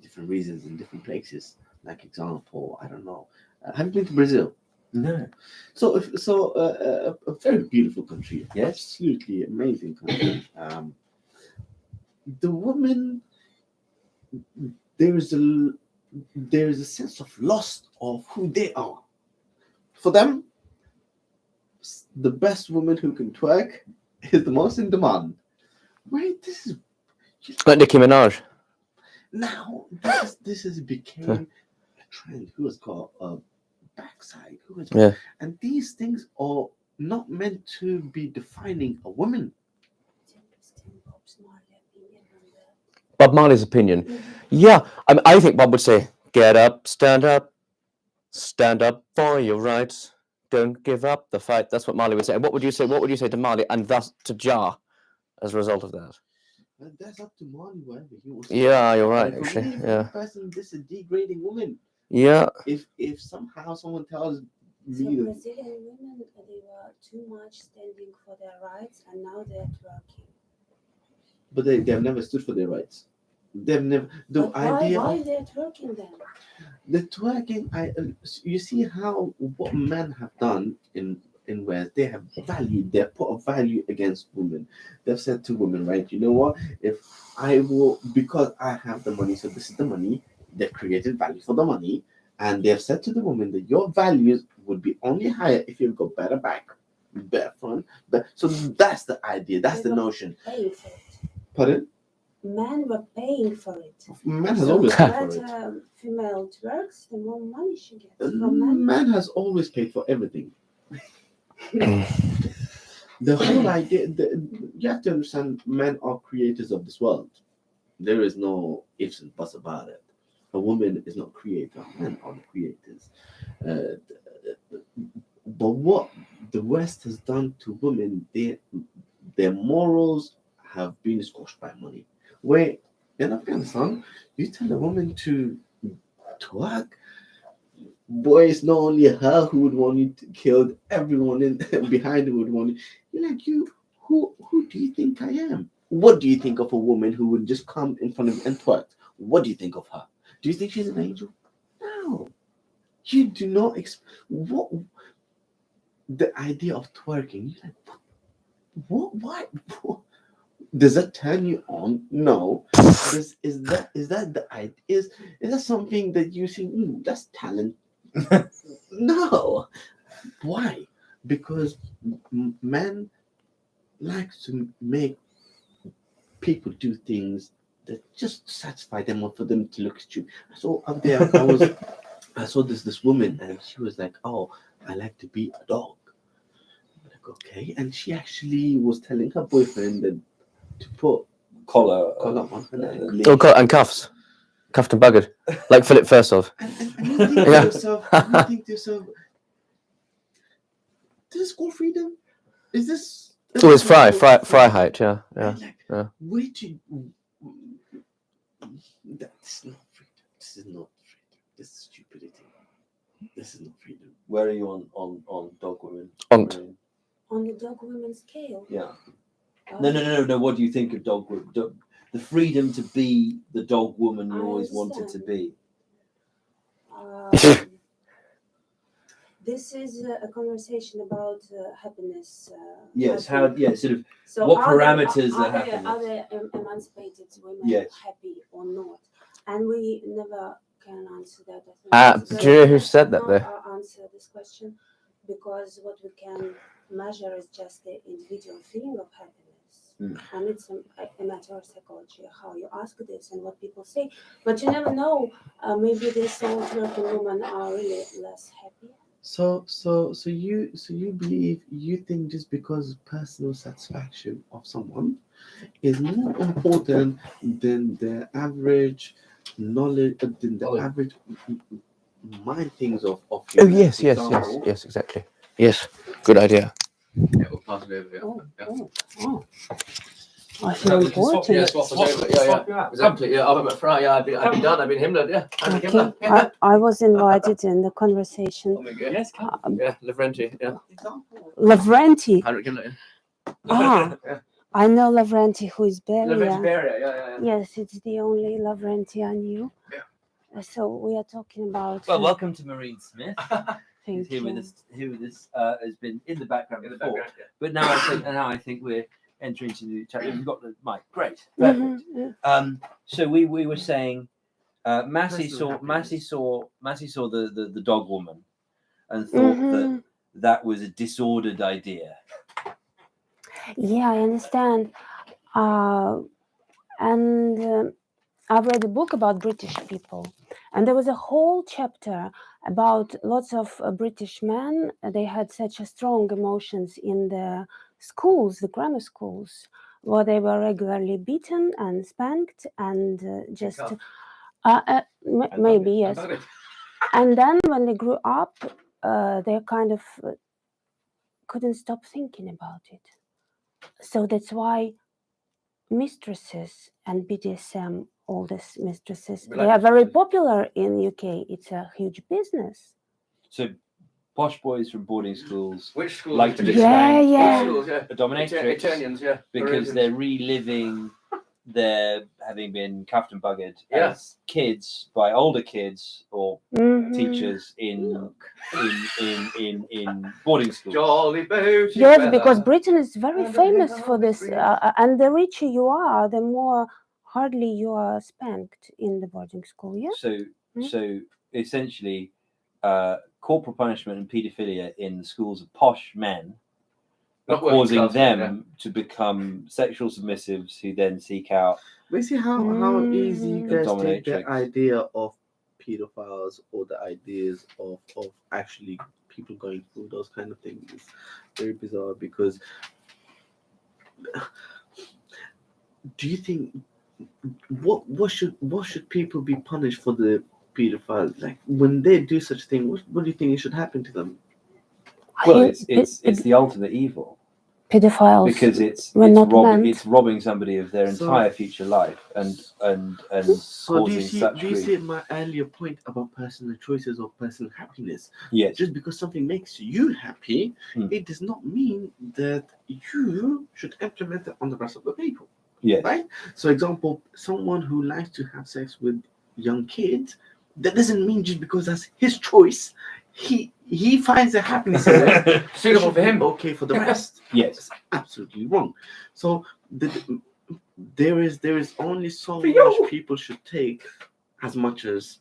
different reasons in different places. Like example, I don't know. Have you been to Brazil? No. So a very beautiful country. Yes, absolutely amazing country. The woman, there is a sense of loss of who they are. For them, the best woman who can twerk is the most in demand. Right? This is Like Nicki Minaj. now. This has became a trend. Who has got a backside? Who has? Yeah. And these things are not meant to be defining a woman. Bob Marley's opinion. Yeah, I think Bob would say, get up for your rights. Don't give up the fight. That's what Marley would say. What would you say? What would you say to Marley and thus to Jar as a result of that? That's up to Marley, whatever he wants. Yeah, you're right. For Actually, me, yeah. Person, this is degrading women. Yeah. If somehow someone tells So me that, Brazilian women, they were too much standing for their rights, and now they're twerking. but they've never stood for their rights. They've never. The But idea why of they're twerking then? the twerking, you see how what men have done in West, they have valued, they put a value against women. They've said to women, right, you know what, if I will, because I have the money, so this is the money, they've created value for the money, and they've said to the woman that your values would be only higher if you've got better back, better front, but so that's the idea, that's the notion. Paying for it. Pardon? Men were paying for it. Man has So always the paid for it. better female twerks, the more money she gets from men. Man has always paid for everything. The whole idea, you have to understand, men are creators of this world. There is no ifs and buts about it. A woman is not creator, men are the creators. But what the West has done to women, their morals have been squashed by money. Where in Afghanistan, you tell a woman to work, boy, it's not only her who would want you to kill, everyone in behind her would want you. You're like, who do you think I am? What do you think of a woman who would just come in front of you and twerk? What do you think of her? Do you think she's an angel? No. You do not what the idea of twerking, you're like, what? Does that turn you on? No. Is that the idea? Is that something that you see? That's talent. No. Why? Because men like to make people do things that just satisfy them or for them to look at you. So up there, I saw this woman, and she was like, "Oh, I like to be a dog." I'm like, okay, and she actually was telling her boyfriend that to put collar on her neck. Oh, and cuffs. Cuffed and buggered. Like Philip Firstov. And you think to yourself, this is called freedom? Is this? Oh, it's Freiheit, yeah. Like, where do This is not freedom. This is not freedom. This is stupidity. This is not freedom. Where are you on dog women? On On the dog women scale. Yeah. No. What do you think of dog women? The freedom to be the dog woman you I always wanted to understand. be. This is a conversation about happiness. Yes. I think. Sort of. So what are parameters are are happiness? Are the emancipated women Yes. happy or not? And we never can answer that. Do you know who said that though? Answer this question, because what we can measure is just the individual feeling of happiness, and it's a matter of psychology how you ask this and what people say. But you never know. Maybe these old working women are really less happy. So you believe, you think just because personal satisfaction of someone is more important than the average knowledge, than the average mind things of Oh humanity. yes, exactly. Yes, good idea. Yeah, we'll pass it over here. Oh. I feel important. Yeah, swap us over. Yeah. Exactly. Yeah, I've been Fry. Yeah, I've been done. I've been Himmler. Yeah. Okay. I was invited in the conversation. Yes, yeah, Lavrenti. Yeah. Lavrenti. 100 Himmler. Ah, Yeah. I know Lavrenti, who is Lavrenti Beria. Beria. Yeah. Yes, it's the only Lavrenti I knew. Yeah. So we are talking about. Well, welcome to Maureen Smith. Thank He's here you. with us. Here with us has been in the background before. Yeah. But now I think we're entering into the chat. We've got the mic. Great. Perfect. So we were saying, Masse saw the dog woman, and thought that was a disordered idea. Yeah, I understand. And I've read a book about British people, and there was a whole chapter about lots of British men. They had such a strong emotions in the schools, the grammar schools, where they were regularly beaten and spanked and maybe yes. And then when they grew up, they kind of couldn't stop thinking about it. So that's why mistresses and BDSM, all these mistresses, they are very popular in UK. It's a huge business. So posh boys from boarding schools, which schools like to be spanked. Which schools, yeah. dominatrix, Italians, yeah. because they're reliving their having been cuffed and buggered as kids by older kids or teachers in boarding schools. Jolly booty yes, weather. because Britain is very famous for this, and the richer you are, the more hardly you are spanked in the boarding school. Yeah. So essentially, corporal punishment and paedophilia in the schools of posh men are causing them to become sexual submissives who then seek out. We see how easy you guys take the idea of pedophiles or the ideas of actually people going through those kind of things. It's very bizarre, because do you think what should people be punished for the pedophiles? Like when they do such a thing, what do you think should happen to them? Well, it's the ultimate evil. Pedophiles, because it's robbing somebody of their entire future life and so causing do you see my earlier point about personal choices or personal happiness? Yes. Just because something makes you happy, it does not mean that you should implement it on the rest of the people. Yes. Right? So example, someone who likes to have sex with young kids, that doesn't mean just because that's his choice, he finds the happiness in it suitable for him. Okay for the rest. Yes. It's absolutely wrong. So there is only so much people should take, as much as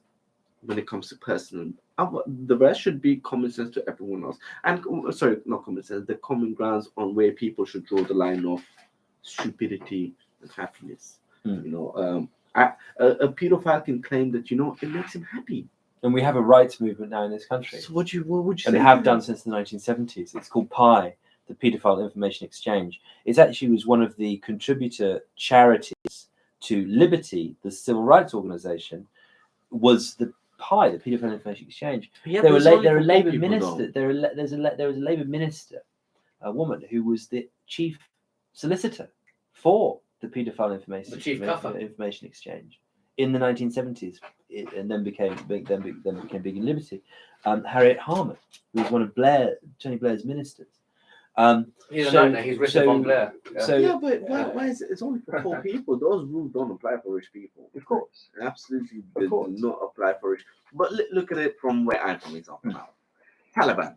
when it comes to personal. The rest should be common sense to everyone else. And sorry, not common sense, the common grounds on where people should draw the line of stupidity and happiness. You know, a pedophile can claim that, you know, it makes him happy. And we have a rights movement now in this country. So what would you and say? And have done since the 1970s. It's called PI, the Paedophile Information Exchange. It actually was one of the contributor charities to Liberty, the civil rights organization, was the PI, the Paedophile Information Exchange. Yeah, there was a Labour minister. There was a Labour minister, a woman who was the chief solicitor for the Paedophile Information Exchange in the 1970s, and then became big in Liberty. Harriet Harman, who was one of Tony Blair's ministers. He's a nightmare. He's Richard von Blair. Yeah, but why is it? It's only for poor people. Those rules don't apply for rich people. Of course, absolutely, they do not apply for rich. But look at it from where I'm from. Example now, Taliban.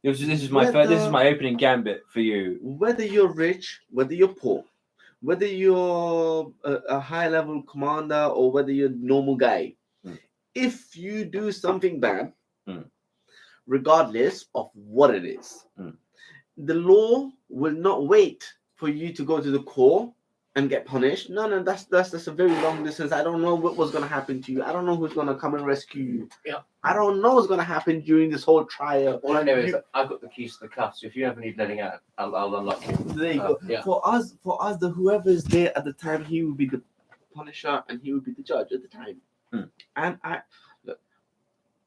This is my opening gambit for you. Whether you're rich, whether you're poor, whether you're a high-level commander or whether you're a normal guy, if you do something bad, regardless of what it is, the law will not wait for you to go to the court and get punished. No, that's a very long distance. I don't know what was going to happen to you. I don't know who's going to come and rescue you. Yeah. I don't know what's going to happen during this whole trial. All I know is that I've got the keys to the cuffs. So if you ever need letting out, I'll unlock you. There you go. Yeah. For us, the whoever is there at the time, he will be the punisher and he will be the judge at the time. And I look,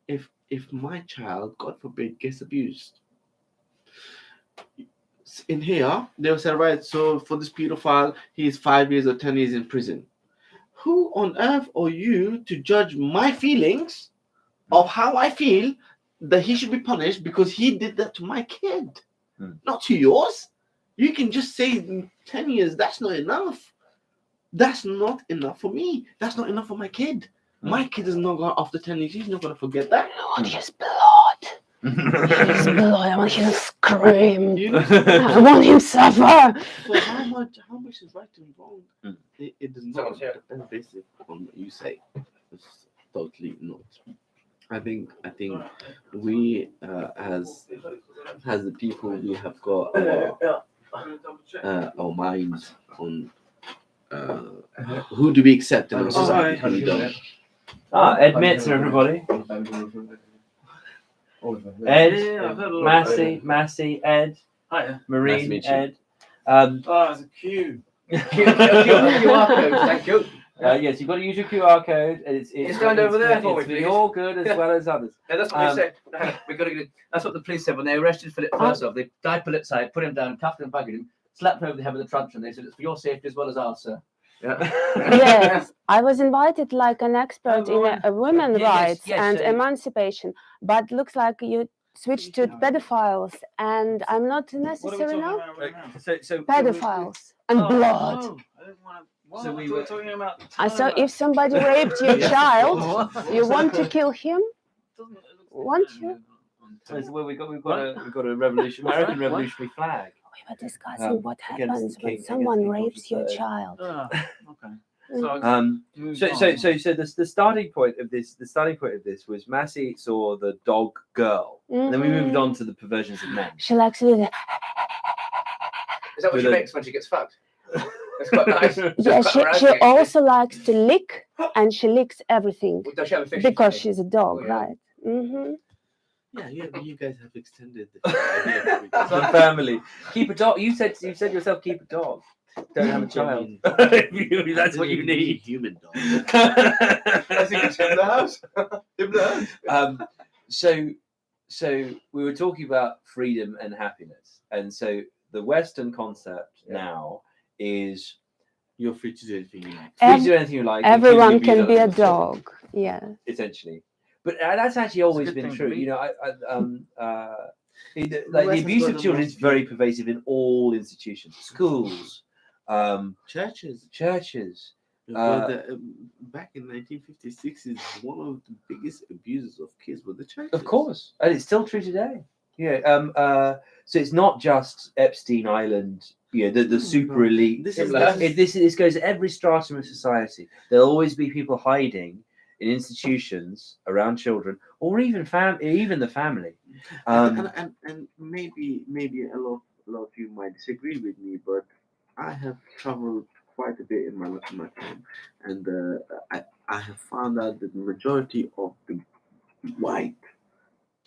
if my child, God forbid, gets abused, in here they'll say, right, so for this pedophile, he's 5 years or 10 years in prison. Who on earth are you to judge my feelings of how I feel that he should be punished because he did that to my kid, not to yours? You can just say 10 years, that's not enough. That's not enough for me. That's not enough for my kid. My kid is not going after 10 years. He's not going to forget that. I want his blood. His blood. I want him to scream. I want him to suffer. So how much is right and wrong? It does not depend basically on what you say. It's totally not. I think we as the people, we have got our minds on who do we accept in our society, who we don't. Ed Mitzer, everybody. Ed, Masse, Ed, Marine, nice Ed. It's a queue. QR code, thank you. Yes, you've got to use your QR code. It's going over there for it's me, for please. your good as well as others. Yeah, that's what they said. We got to get. That's what the police said when they arrested Philip Firstov. They tied Philip side, put him down, cuffed him, buggered him, slapped him over the head with a truncheon. They said it's for your safety as well as ours, sir. Yeah. Yes, I was invited like an expert in women's rights and emancipation, but looks like you switched to pedophiles, and I'm not necessarily now. So Pedophiles and blood. No, I didn't want to. So we were were talking about. So if somebody raped your child, you want to kill him? Want you? So we've got a American revolutionary flag. We were discussing what happens when someone rapes your child. Okay. So the starting point of this was Massey saw the dog girl, and then we moved on to the perversions of men. She likes to do that. Is that what she makes when she gets fucked? It's quite nice. Yeah, she also likes to lick, and she licks everything Does she have a fish? because she's a dog, Oh, yeah. right? Mm-hmm. Yeah, you guys have extended the idea. It's a family. Keep a dog. You said yourself, keep a dog. Don't have a child. That's what you need. Human dog. I think it's in the house. In the house. So we were talking about freedom and happiness, and so the Western concept now is You're free to do anything you like. free to do anything you like. Everyone including can be a abuse dog. Yeah. essentially. But that's actually always good been thing true. to You know, the abuse of children is very pervasive in all institutions, schools, Churches. Back in 1956, is one of the biggest abusers of kids were the churches. Of course, and it's still true today. Yeah. So it's not just Epstein Island. Yeah, the super elite. This goes to every stratum of society. There'll always be people hiding in institutions around children, or even the family. And maybe a lot of you might disagree with me, but I have traveled quite a bit in my time, and I have found out that the majority of the white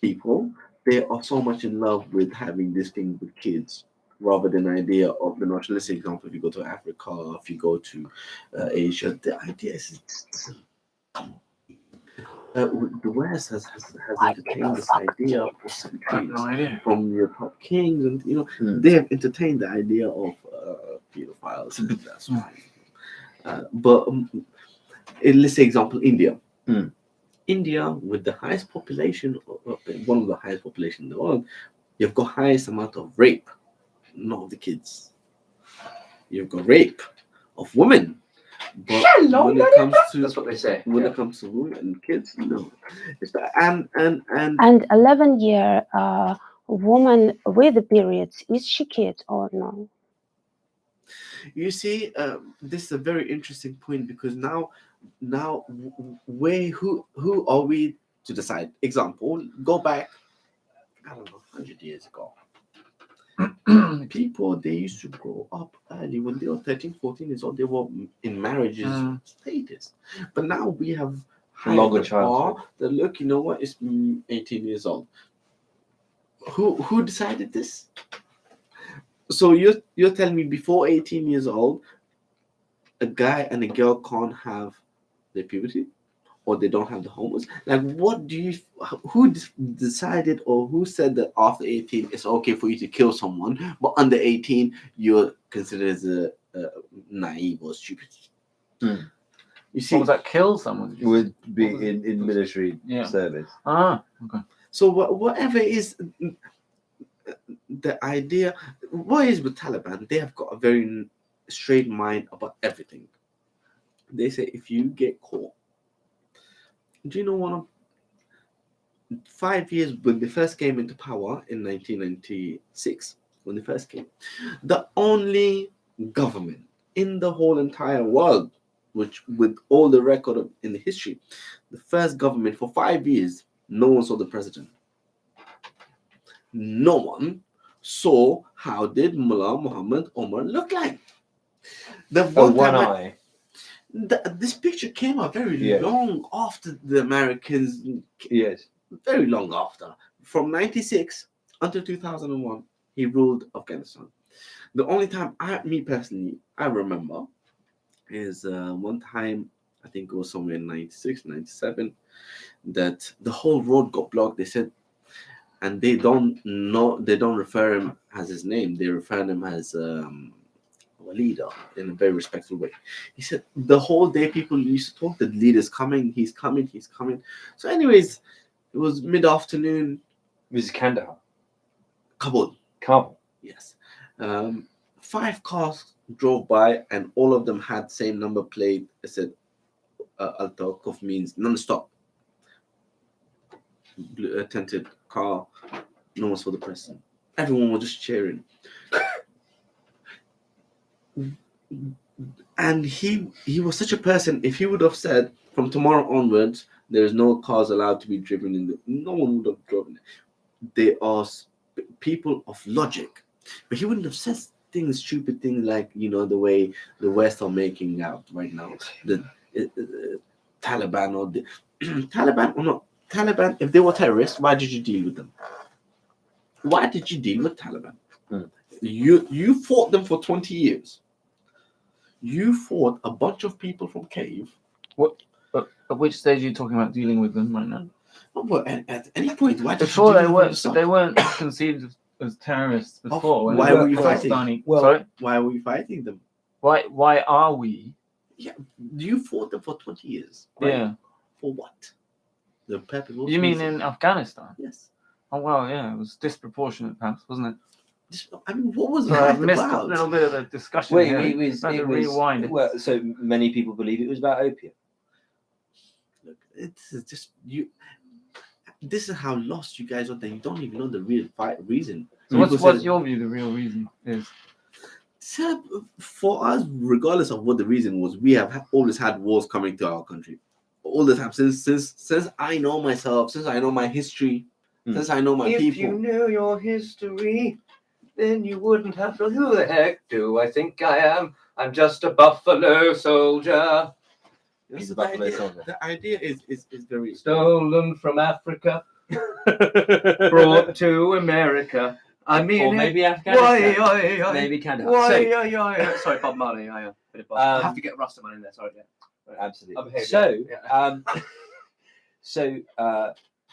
people, they are so much in love with having this thing with kids, rather than the idea of the nationalistic example. If you go to Africa, if you go to Asia, the idea is the West has entertained this idea for centuries, from your top kings, and they have entertained the idea of pedophiles. And that's fine. Let's say example India. Mm. India, with the highest population, one of the highest population in the world, you've got highest amount of rape, not of the kids. You've got rape of women. But when it comes to That's what they say. when it comes to women and kids, no. It's that, and 11-year woman with periods, is she kid or no? you see, this is a very interesting point because now, who are we to decide? Example, go back, I don't know, 100 years ago. People, they used to grow up early when they were 13, 14 years old. They were in marriages status, but now we have longer childhood. that look, you know what? It's 18 years old. Who decided this? So you're telling me before 18 years old, a guy and a girl can't have their puberty, or they don't have the hormones? Like, who decided, or who said that after 18 it's okay for you to kill someone, but under 18 you're considered as a naive or stupid? You see, What was that? Kill someone? Would be in military service. Ah, okay. so whatever is the idea, what is with Taliban? They have got a very straight mind about everything. They say if you get caught, do you know 5 years when they first came into power in 1996, when they first came, the only government in the whole entire world, which with all the record in the history, the first government for 5 years, no one saw the president. No one saw how did Mullah Muhammad Omar look like. The one eye. This picture came out very long after the Americans. Yes. Very long after. From 96 until 2001, he ruled Afghanistan. The only time me personally, I remember is one time, I think it was somewhere in 96, 97, that the whole road got blocked. They said, and they don't refer him as his name. They refer him as a leader in a very respectful way. He said the whole day people used to talk, the leader's coming, he's coming. So anyways, it was mid-afternoon. This is Kandahar. Kabul. Yes. 5 cars drove by and all of them had same number plate. It said Al-Tawquf, means non-stop. Tinted car, no one's for the president. Everyone was just cheering. And he was such a person, if he would have said from tomorrow onwards there's no cars allowed to be driven no one would have driven it. They are people of logic, but he wouldn't have said stupid things like, the way the West are making out right now, the Taliban or the Taliban or not Taliban. If they were terrorists, why did you deal with them? Why did you deal with Taliban? You fought them for 20 years. You fought a bunch of people from cave. What? At which stage are you talking about dealing with them right now? Well, at any point, why did before you they weren't? They weren't conceived as terrorists before. Why were you fighting? Sorry? Why were we fighting them? Why are we? Yeah, you fought them for 20 years. Right? Yeah. For what? The purpose. You mean in Afghanistan? Yes. Oh well, yeah, it was disproportionate, perhaps, wasn't it? I mean, what was I missed a little bit of the discussion. Wait, here. it was rewind. Well, so many people believe it was about opium. Look, it's just you. This is how lost you guys are. That you don't even know the real reason. So what's your view? The real reason is. So for us, regardless of what the reason was, we have always had wars coming to our country all the time. Since I know myself, since I know my history, since I know my people. If you knew your history, then you wouldn't have to. Who the heck do I think I am? I'm just a buffalo soldier. He's a buffalo soldier. The idea is very stolen from Africa, brought to America. I mean, or maybe Afghanistan. Maybe Kandahar. Sorry, Bob Marley. I have to get Rastaman in there. Sorry, absolutely.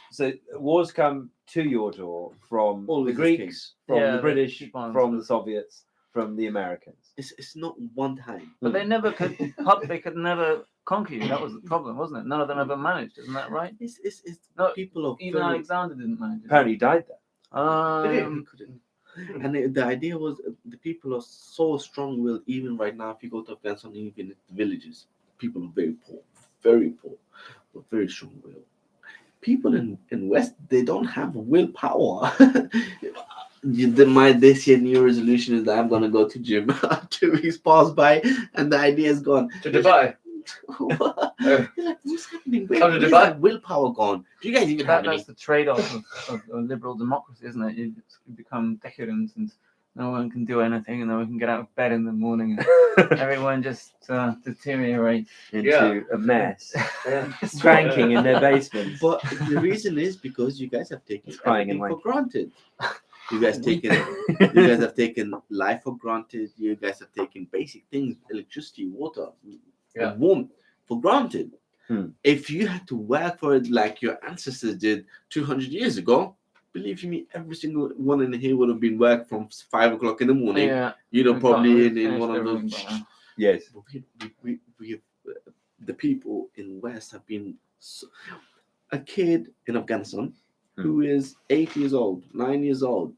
So wars come to your door from all the Greeks, from the British, from the Soviets, from the Americans. it's not one time. But they never could. They could never conquer you. That was the problem, wasn't it? None of them ever managed. Isn't that right? It's No, people of Even very, Alexander didn't manage. Apparently, he died there. he couldn't. And the idea was the people are so strong-willed. Even right now, if you go to Afghanistan, even in villages, people are very poor, but very strong-willed. People in West, they don't have willpower. My this year New resolution is that I'm gonna go to gym. 2 weeks pass by, and the idea is gone. To Dubai. You're like, what's happening? Come to Where's Dubai. that willpower gone? Do you guys even have any? That's the trade-off of liberal democracy, isn't it? You become decadent, and no one can do anything, and no one can get out of bed in the morning. And everyone just deteriorates into a mess, stranking in their basement. But the reason is because you guys have taken Crying and everything for granted. You guys have taken life for granted. You guys have taken basic things, electricity, water, and warmth for granted. If you had to work for it like your ancestors did 200 years ago, believe you me, every single one in here would have been work from 5 o'clock in the morning. Yeah. Probably in one of those. Yes. We the people in West have been a kid in Afghanistan who is 8 years old, 9 years old.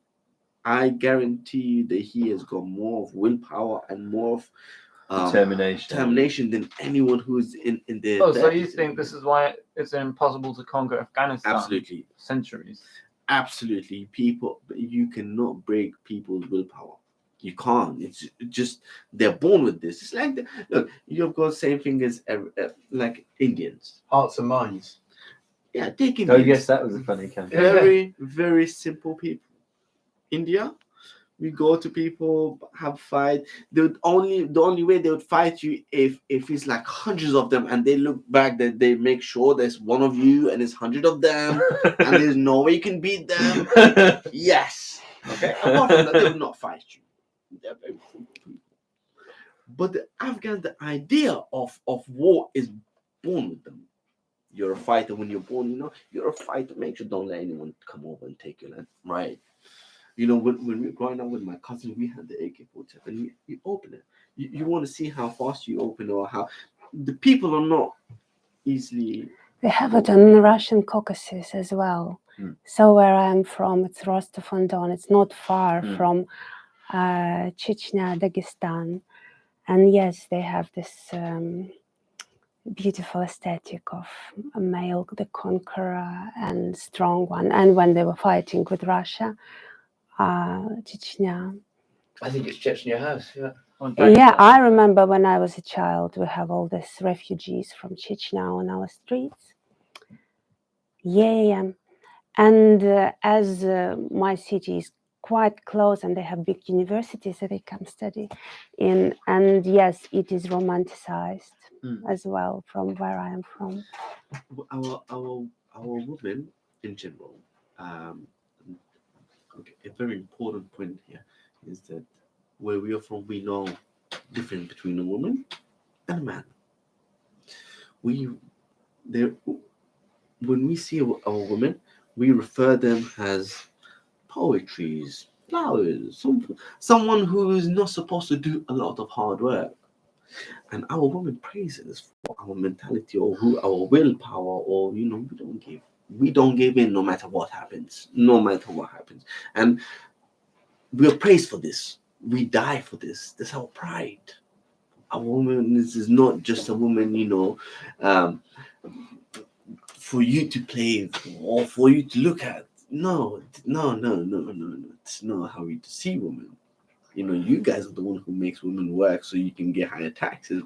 I guarantee you that he has got more of willpower and more of determination than anyone who's in there. Oh, so you think this is why it's impossible to conquer Afghanistan? Absolutely. Centuries. Absolutely. People, you cannot break people's willpower. You can't. It's just they're born with this. It's like look, you've got the same thing as like Indians. Hearts and minds. Yeah, take Indians. Oh yes, that was a funny campaign. Very, very simple people. India, we go to people, have fight. The only way they would fight you if it's like hundreds of them and they look back, that they make sure there's one of you and there's 100 of them and there's no way you can beat them. Yes. Okay. Apart from that, they will not fight you. They're very simple people. But the Afghans, the idea of war is born with them. You're a fighter when you're born, you're a fighter. Make sure don't let anyone come over and take your land. Right. When we were growing up with my cousin, we had the AK-47. You open it. You want to see how fast you open it, or how the people are not easily. They have it in the Russian Caucasus as well. So where I'm from, it's Rostov-on-Don. It's not far from Chechnya, Dagestan. And yes, they have this beautiful aesthetic of a male, the conqueror and strong one. And when they were fighting with Russia, Chechnya. I think it's Chechnya House. Yeah, I remember when I was a child, we have all these refugees from Chechnya on our streets. Yeah. And as my city is quite close and they have big universities that they come study in, and yes, it is romanticized as well from where I am from. Our women in general, a very important point here is that where we are from, we know the difference between a woman and a man. When we see our women, we refer them as poetries, flowers, someone who is not supposed to do a lot of hard work. And our women praise us for our mentality or our willpower, or we don't give in no matter what happens. And we are praised for this. We die for this. That's our pride. A woman is not just a woman, for you to play or for you to look at. No. It's not how we see women. You guys are the one who makes women work so you can get higher taxes.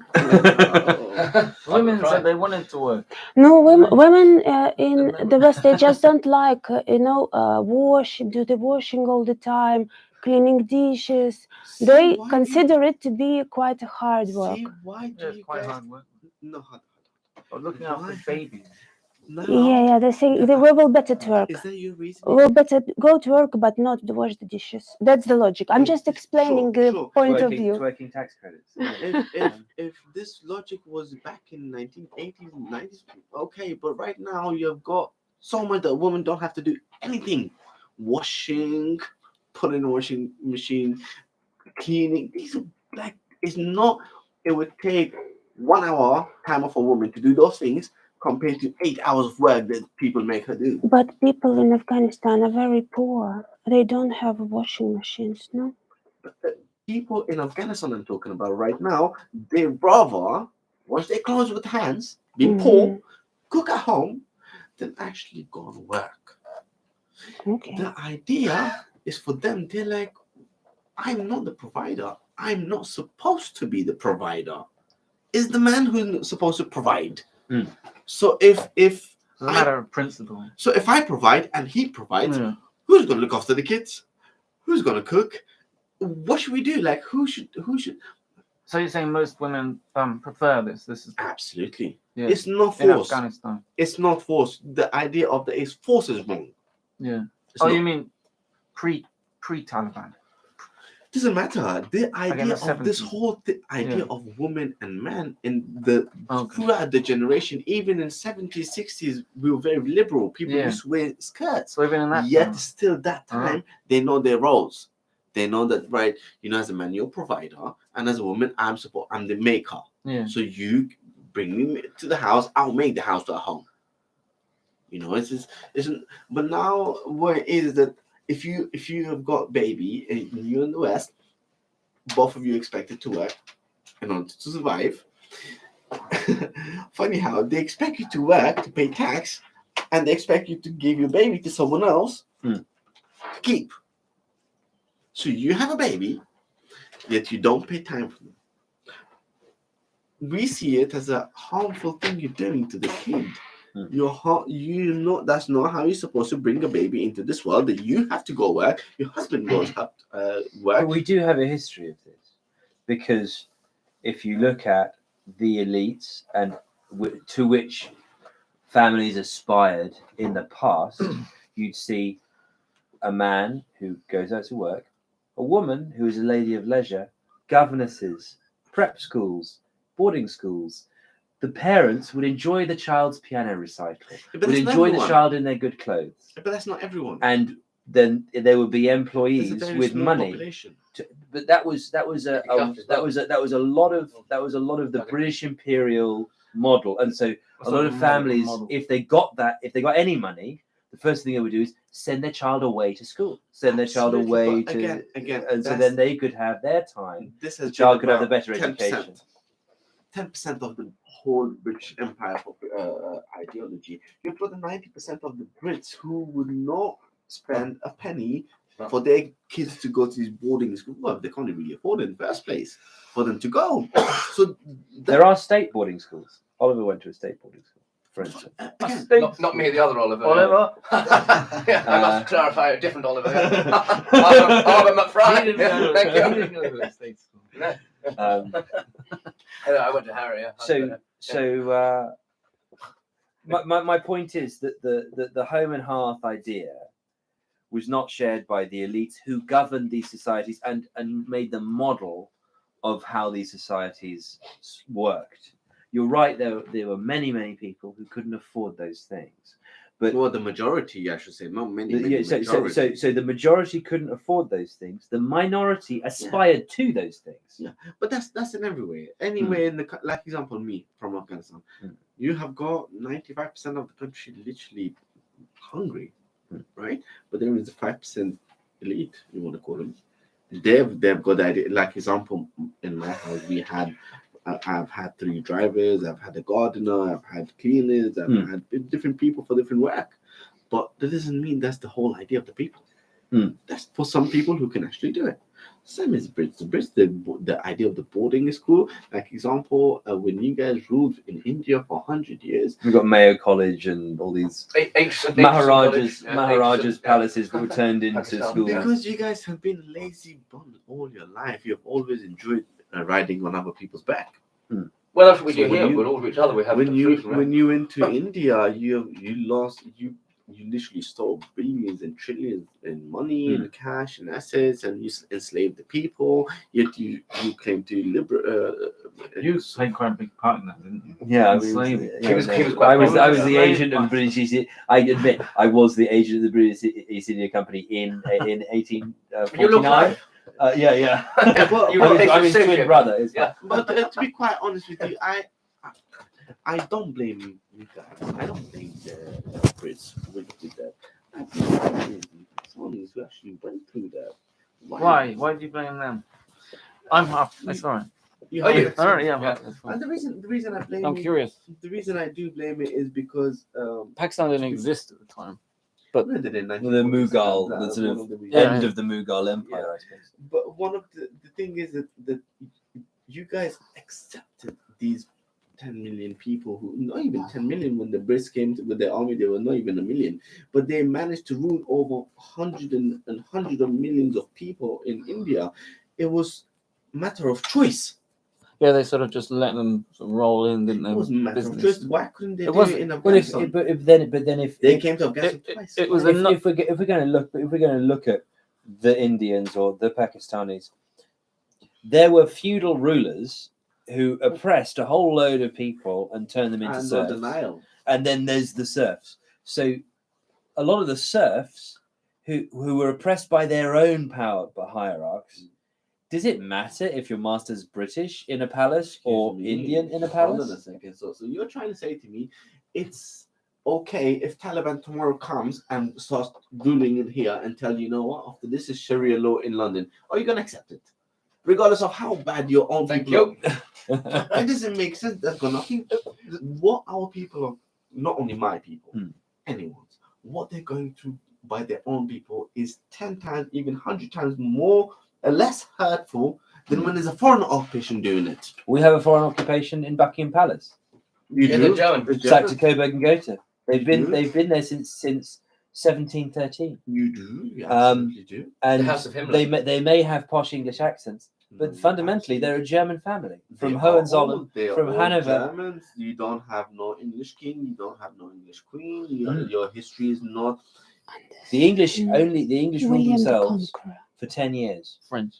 Women said they wanted to work. No, women in the West, they just don't like, do the washing all the time, cleaning dishes. They consider it to be quite a hard work. See, why do you guys... hard work. No, hard. Looking after babies. No. Yeah, they say we will better to work. Is that your reason? We'll better go to work, but not wash the dishes. That's the logic. I'm just explaining the point of view. Working tax credits. If this logic was back in 1980s and 90s, okay, but right now you've got so much that women don't have to do anything. Washing, put in a washing machine, cleaning. These are like It's not. It would take 1 hour time of a woman to do those things compared to 8 hours of work that people make her do. But people in Afghanistan are very poor. They don't have washing machines, no? People in Afghanistan I'm talking about right now, they rather wash their clothes with hands, be poor, cook at home, than actually go and work. Okay. The idea is for them, they're like, I'm not the provider. I'm not supposed to be the provider. It's the man who's supposed to provide. So if It's a matter of principle. So if I provide and he provides, who's going to look after the kids? Who's going to cook? What should we do? Like who should? So you're saying most women prefer this? This is Absolutely. Yeah. It's not in forced. Afghanistan. It's not forced. The idea of the is force is wrong. Yeah. It's Oh, not- you mean pre-Taliban? Doesn't matter. The idea the of this 70s. whole idea of women and men in the Okay. throughout the generation, even in 70s, 60s, we were very liberal. People Yeah. used to wear skirts. So even in that Yet time. still that time, they know their roles. They know that, right, as a man, you're a provider, and as a woman, I'm the maker. Yeah. So you bring me to the house, I'll make the house to a home. Isn't. But now, what it is that if you have got baby and you're in the West, both of you expected to work in order to survive. Funny how they expect you to work to pay tax, and they expect you to give your baby to someone else to keep. So you have a baby, yet you don't pay time for them. We see it as a harmful thing you're doing to the kid. That's not how you're supposed to bring a baby into this world. That you have to go work. Your husband goes work. But we do have a history of this, because if you look at the elites and to which families aspired in the past, you'd see a man who goes out to work, a woman who is a lady of leisure, governesses, prep schools, boarding schools. The parents would enjoy the child's piano recital, would enjoy the child in their good clothes. But that's not everyone. And then there would be employees with money. But that was a lot of the British imperial model. And so a lot of families, if they got any money, the first thing they would do is send their child away to school, send their child away to again, and so then they could have their time. The child could have the better education. 10% of the whole British Empire ideology. You've got the 90% of the Brits who would not spend a penny for their kids to go to these boarding schools. Well, they can't really afford it in the first place for them to go. So there are state boarding schools. Oliver went to a state boarding school, for instance. Not me, the other Oliver. Oliver? Yeah, I must clarify, a different Oliver. Oliver McFry. Thank you. No. I went to Harry. My point is that the home and hearth idea was not shared by the elites who governed these societies and made the model of how these societies worked. You're right, there were many people who couldn't afford those things. But the majority, I should say, not many. So the majority couldn't afford those things. The minority aspired to those things. Yeah, but that's in every way. Anywhere in the, like example, me from Afghanistan, you have got 95% of the country literally hungry, right? But there is a 5% elite, you want to call them. They've got the idea. Like example, in my house, I've had 3 drivers, I've had a gardener, I've had cleaners, I've had different people for different work. But that doesn't mean that's the whole idea of the people. That's for some people who can actually do it. Same as Brits. The Brits, the idea of the boarding is cool. Like example, when you guys ruled in India for 100 years. We've got Mayo College and all these Maharajas palaces that were turned into schools. Because you guys have been lazy bum all your life. You've always enjoyed riding on other people's back. Well, that's what we do here, but all of each other we have. When you went to India, you literally stole billions and trillions in money and cash and assets, and you enslaved the people. Yet you claim to liberate. You played quite a big part in that, didn't you? Yeah, I was the agent of the British East India. I admit, I was the agent of the British East India Company in 1849. Yeah. Well, You rotate I'm his your twin ship. brother. Is Yeah. But to be quite honest with you, I don't blame you guys. I don't blame the Brits who did that. I blame the Saudis who actually went through that. Why? Why do you blame them? I'm half. It's all right. You Oh, you- have- All right, yeah. Yeah. That's fine. And the reason I blame I'm it, curious. the reason I do blame it is because Pakistan didn't exist at the time. no, they didn't. the Mughal, the That's sort one of the reasons. Yeah. end of the Mughal Empire, I suppose. But one of the thing is that you guys accepted these 10 million people who not even 10 million when the Brits came with their army, they were not even a million, but they managed to rule over hundreds of millions of people in India. It was a matter of choice. Yeah, they sort of just let them sort of roll in, didn't they? It was a matter of Business. choice. Why couldn't they It do wasn't- it in Well, Afghanistan? if They came to Afghanistan twice. it was if, a if we're going to look at the Indians or the Pakistanis, there were feudal rulers who oppressed a whole load of people and turned them into and no serfs. denial. And then there's the serfs. So a lot of the serfs who were oppressed by their own power hierarchs. Does it matter if your master's British in a palace or Excuse me. Indian in a Hold on a palace? second. So you're trying to say to me, it's okay if Taliban tomorrow comes and starts ruling in here and tell you know what, after this is Sharia law in London, are you gonna accept it? Regardless of how bad your own Thank people you. are. It doesn't make sense. That's got nothing. What our people are, not only my people, anyone's, what they're going through by their own people is 10 times, even 100 times more, less hurtful than when there's a foreign occupation doing it. We have a foreign occupation in Buckingham Palace. You Yeah, the German. Saxe Coburg and Gotha. They've You been there since 1713. You do. You absolutely do. And The House of Himmler. they may have posh English accents, but fundamentally they're a German family from Hohenzollern, from Hanover. Germans. You don't have no English king. You don't have no English queen. Your history is not. The English ruled William the themselves Conqueror. for 10 years. French.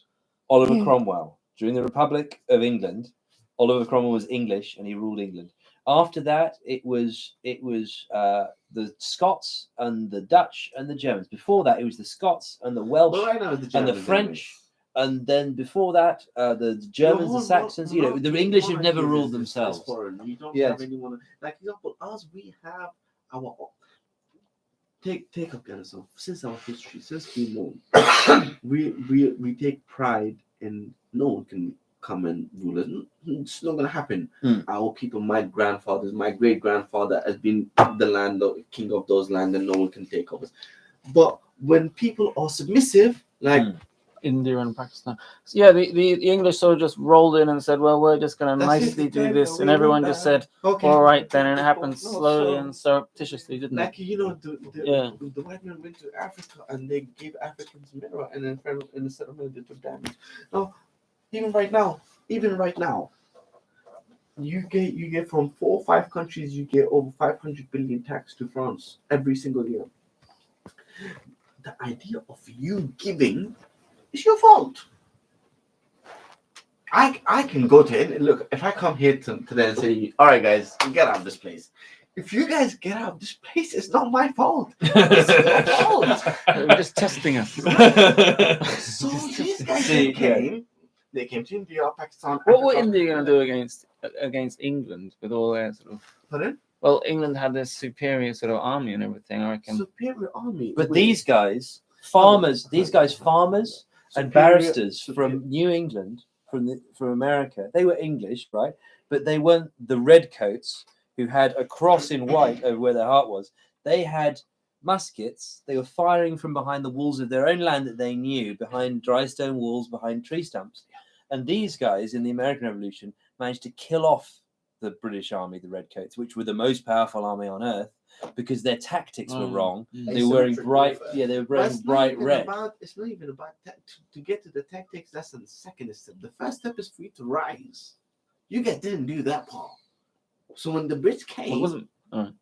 Oliver Yeah. Cromwell, during the Republic of England, Oliver Cromwell was English and he ruled England. After that, it was the Scots and the Dutch and the Germans. Before that, it was the Scots and the Welsh Well, right now, the and the Germans French. And then before that, the Germans, the Saxons. The English have never ruled themselves. We don't Yes. have anyone like example. Us, we have our. Take Afghanistan. Since our history, since we know, we take pride in no one can come and rule us. It's not gonna happen. Our people, my grandfathers, my great grandfather has been the king of those lands, and no one can take over. But when people are submissive, like India and Pakistan. So yeah, the English sort of just rolled in and said, well, we're just going to That's it, nicely do okay, this. we And everyone want just that. said, okay, all right then. And it okay, happened no, slowly so- and surreptitiously, didn't it? Like the white men went to Africa and they gave Africans mirror, and then in the settlement they took damage. Now, even right now, you get from 4 or 5 countries, you get over 500 billion tax to France every single year. The idea of you giving is your fault. I can go to it. Look, if I come here today and say, all right, guys, get out of this place. If you guys get out of this place, it's not my fault. It's your fault. They're just testing us. So these guys came to India, Pakistan. What were Africa. India going to do against England with all their sort of? Pardon? Well, England had this superior sort of army and everything. I reckon. Superior army. But Wait, these guys, farmers and superior- barristers superior- from New England, from America, they were English, right? But they weren't the redcoats who had a cross in white over where their heart was. They had muskets. They were firing from behind the walls of their own land that they knew, behind dry stone walls, behind tree stumps. And these guys in the American Revolution managed to kill off the British army, the redcoats, which were the most powerful army on earth, because their tactics were wrong. They were wearing bright, they were But wearing it's not bright even red. it's not even about to get to the tactics. That's the second step. The first step is for you to rise. You guys didn't do that part. So when the Brits came, It wasn't. I'm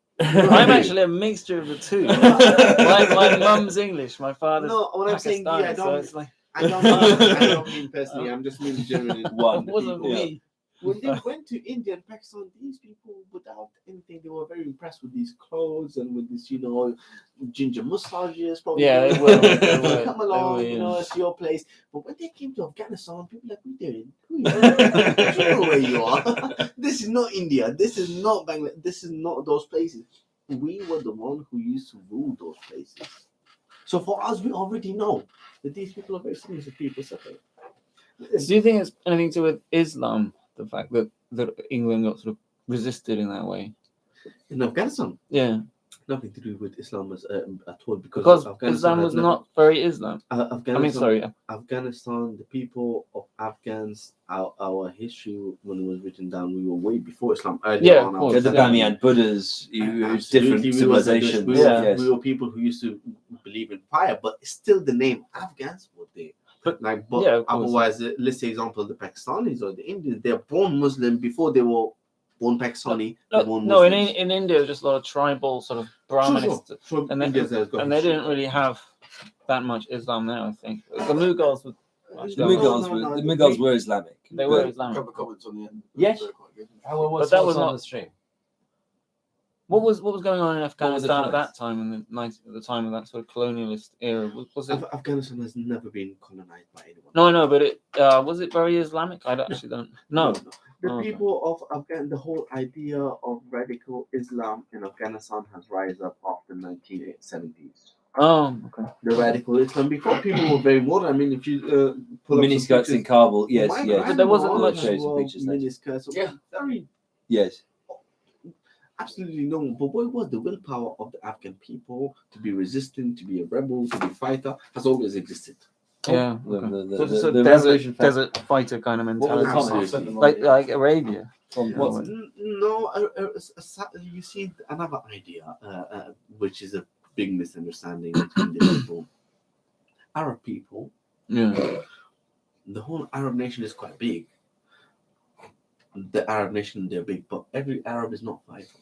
actually a mixture of the two. my mum's English, my father's No, what I'm saying, Pakistani, I so don't- it's like I don't mean personally. I'm just meaning generally. One. it wasn't Yeah. me. when they went to India and Pakistan, these people, without anything, they were very impressed with these clothes and with this, ginger massages. Probably, Yeah, they were. They were. Come along, They were, it's your place. But when they came to Afghanistan, people were like, "What are you doing? Who are you? Do you know where you are? This is not India. This is not Bangladesh. This is not those places. We were the one who used to rule those places. So for us, we already know that these people are very similar to people separate." Do you think it's anything to do with Islam? The fact that England got sort of resisted in that way? In Afghanistan, Yeah, nothing to do with Islam at all, because Afghanistan Islam has was never- not very Islam. Afghanistan, Afghanistan, the people of Afghans, our history when it was written down, we were way before Islam. Earlier Yeah, on, of course. Yeah, the Bamiyan Buddhas, different civilizations. We were people who used to believe in fire, but still the name Afghans were there. But But yeah, of course. otherwise, let's say example, the Pakistanis or the Indians, they're born Muslim before they were born Pakistani. No, in India, it was just a lot of tribal sort of Brahmanists, Sure. and they didn't really have that much Islam there. I think the Mughals were. The Mughals were Islamic. They were Islamic. A couple of comments on the end. Yes. They're quite good. But that was on not- the stream. What was going on in Afghanistan at comments? that time, in the time of that sort of colonialist era? Was it? Afghanistan has never been colonized by anyone. No, I know, but it was it very Islamic? I actually don't. No. The Oh, okay. people of Afghanistan, the whole idea of radical Islam in Afghanistan has risen up after 1970s. Oh, okay. The radical Islam, before people were very modern. I mean, if you pull up some Miniskirts in pictures, Kabul, yes, my yes. But there wasn't grandma much- Show some wore pictures there. miniskirts. Yeah. Very Yes. absolutely normal. But what was the willpower of the Afghan people to be resistant, to be a rebel, to be a fighter, has always existed. Yeah. The, Okay. the, the, So it's the, a the desert, revolution fact- desert fighter kind of What were the mentality, comments? like Arabia. From Yeah. what? No, you see another idea, which is a big misunderstanding between the people. Arab people, Yeah. the whole Arab nation is quite big. The Arab nation, they're big, but every Arab is not fighter.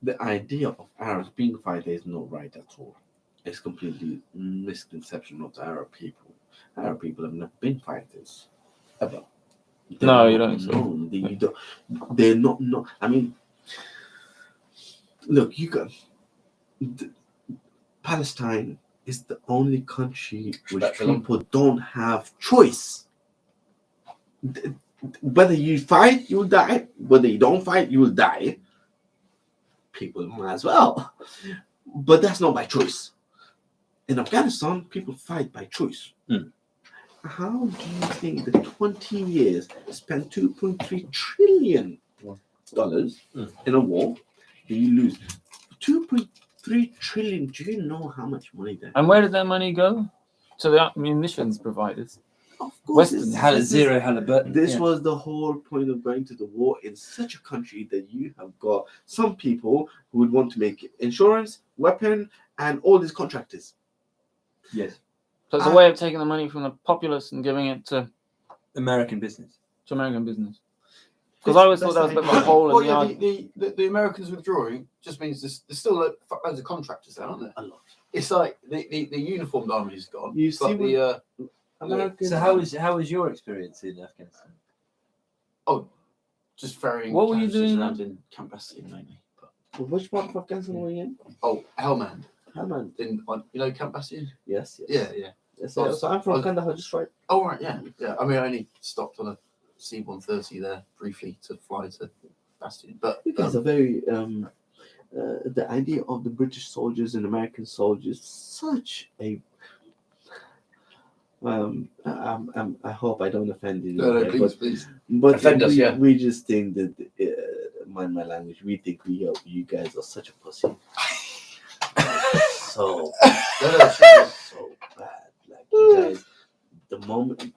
The idea of Arabs being fighter is not right at all. It's completely misconception of the Arab people. Arab people have never been fighters, ever. No, you don't think so. No, they're not. I mean, look, Palestine is the only country which people don't have choice. Whether you fight, you'll die. Whether you don't fight, you will die. People might as well. But that's not by choice. In Afghanistan, people fight by choice. How do you think the 20 years spent $2.3 trillion in a war, do you lose? 2.3 trillion. Do you know how much money that? And where did that money go? To the munitions providers. Of course, Western. Zero Halliburton. This yeah. was the whole point of going to the war in such a country that you have got some people who would want to make insurance, weapon, and all these contractors. Yes. So it's a way of taking the money from the populace and giving it to American business. American business. Because I always thought that was a bit of a hole in the argument. The Americans withdrawing just means there's still loads of contractors there, aren't there? A lot. It's like the uniformed army is gone. You see, the Americans. So how was your experience in Afghanistan? just varying. What were you casualties doing around in Camp Bastion mainly? But, Which part of Afghanistan were you in? Helmand Helmand. Camp Bastion. Yes. Yeah. Yes, so I'm from Kandahar, just right. Oh right, yeah. I mean, I only stopped on a C-130 there briefly to fly to Bastion, but You guys are very the idea of the British soldiers and American soldiers, such a I hope I don't offend you. no, please. But Offend us, yeah. we just think that mind my language. We think you guys are such a pussy. so No, so bad. Like you guys, the moment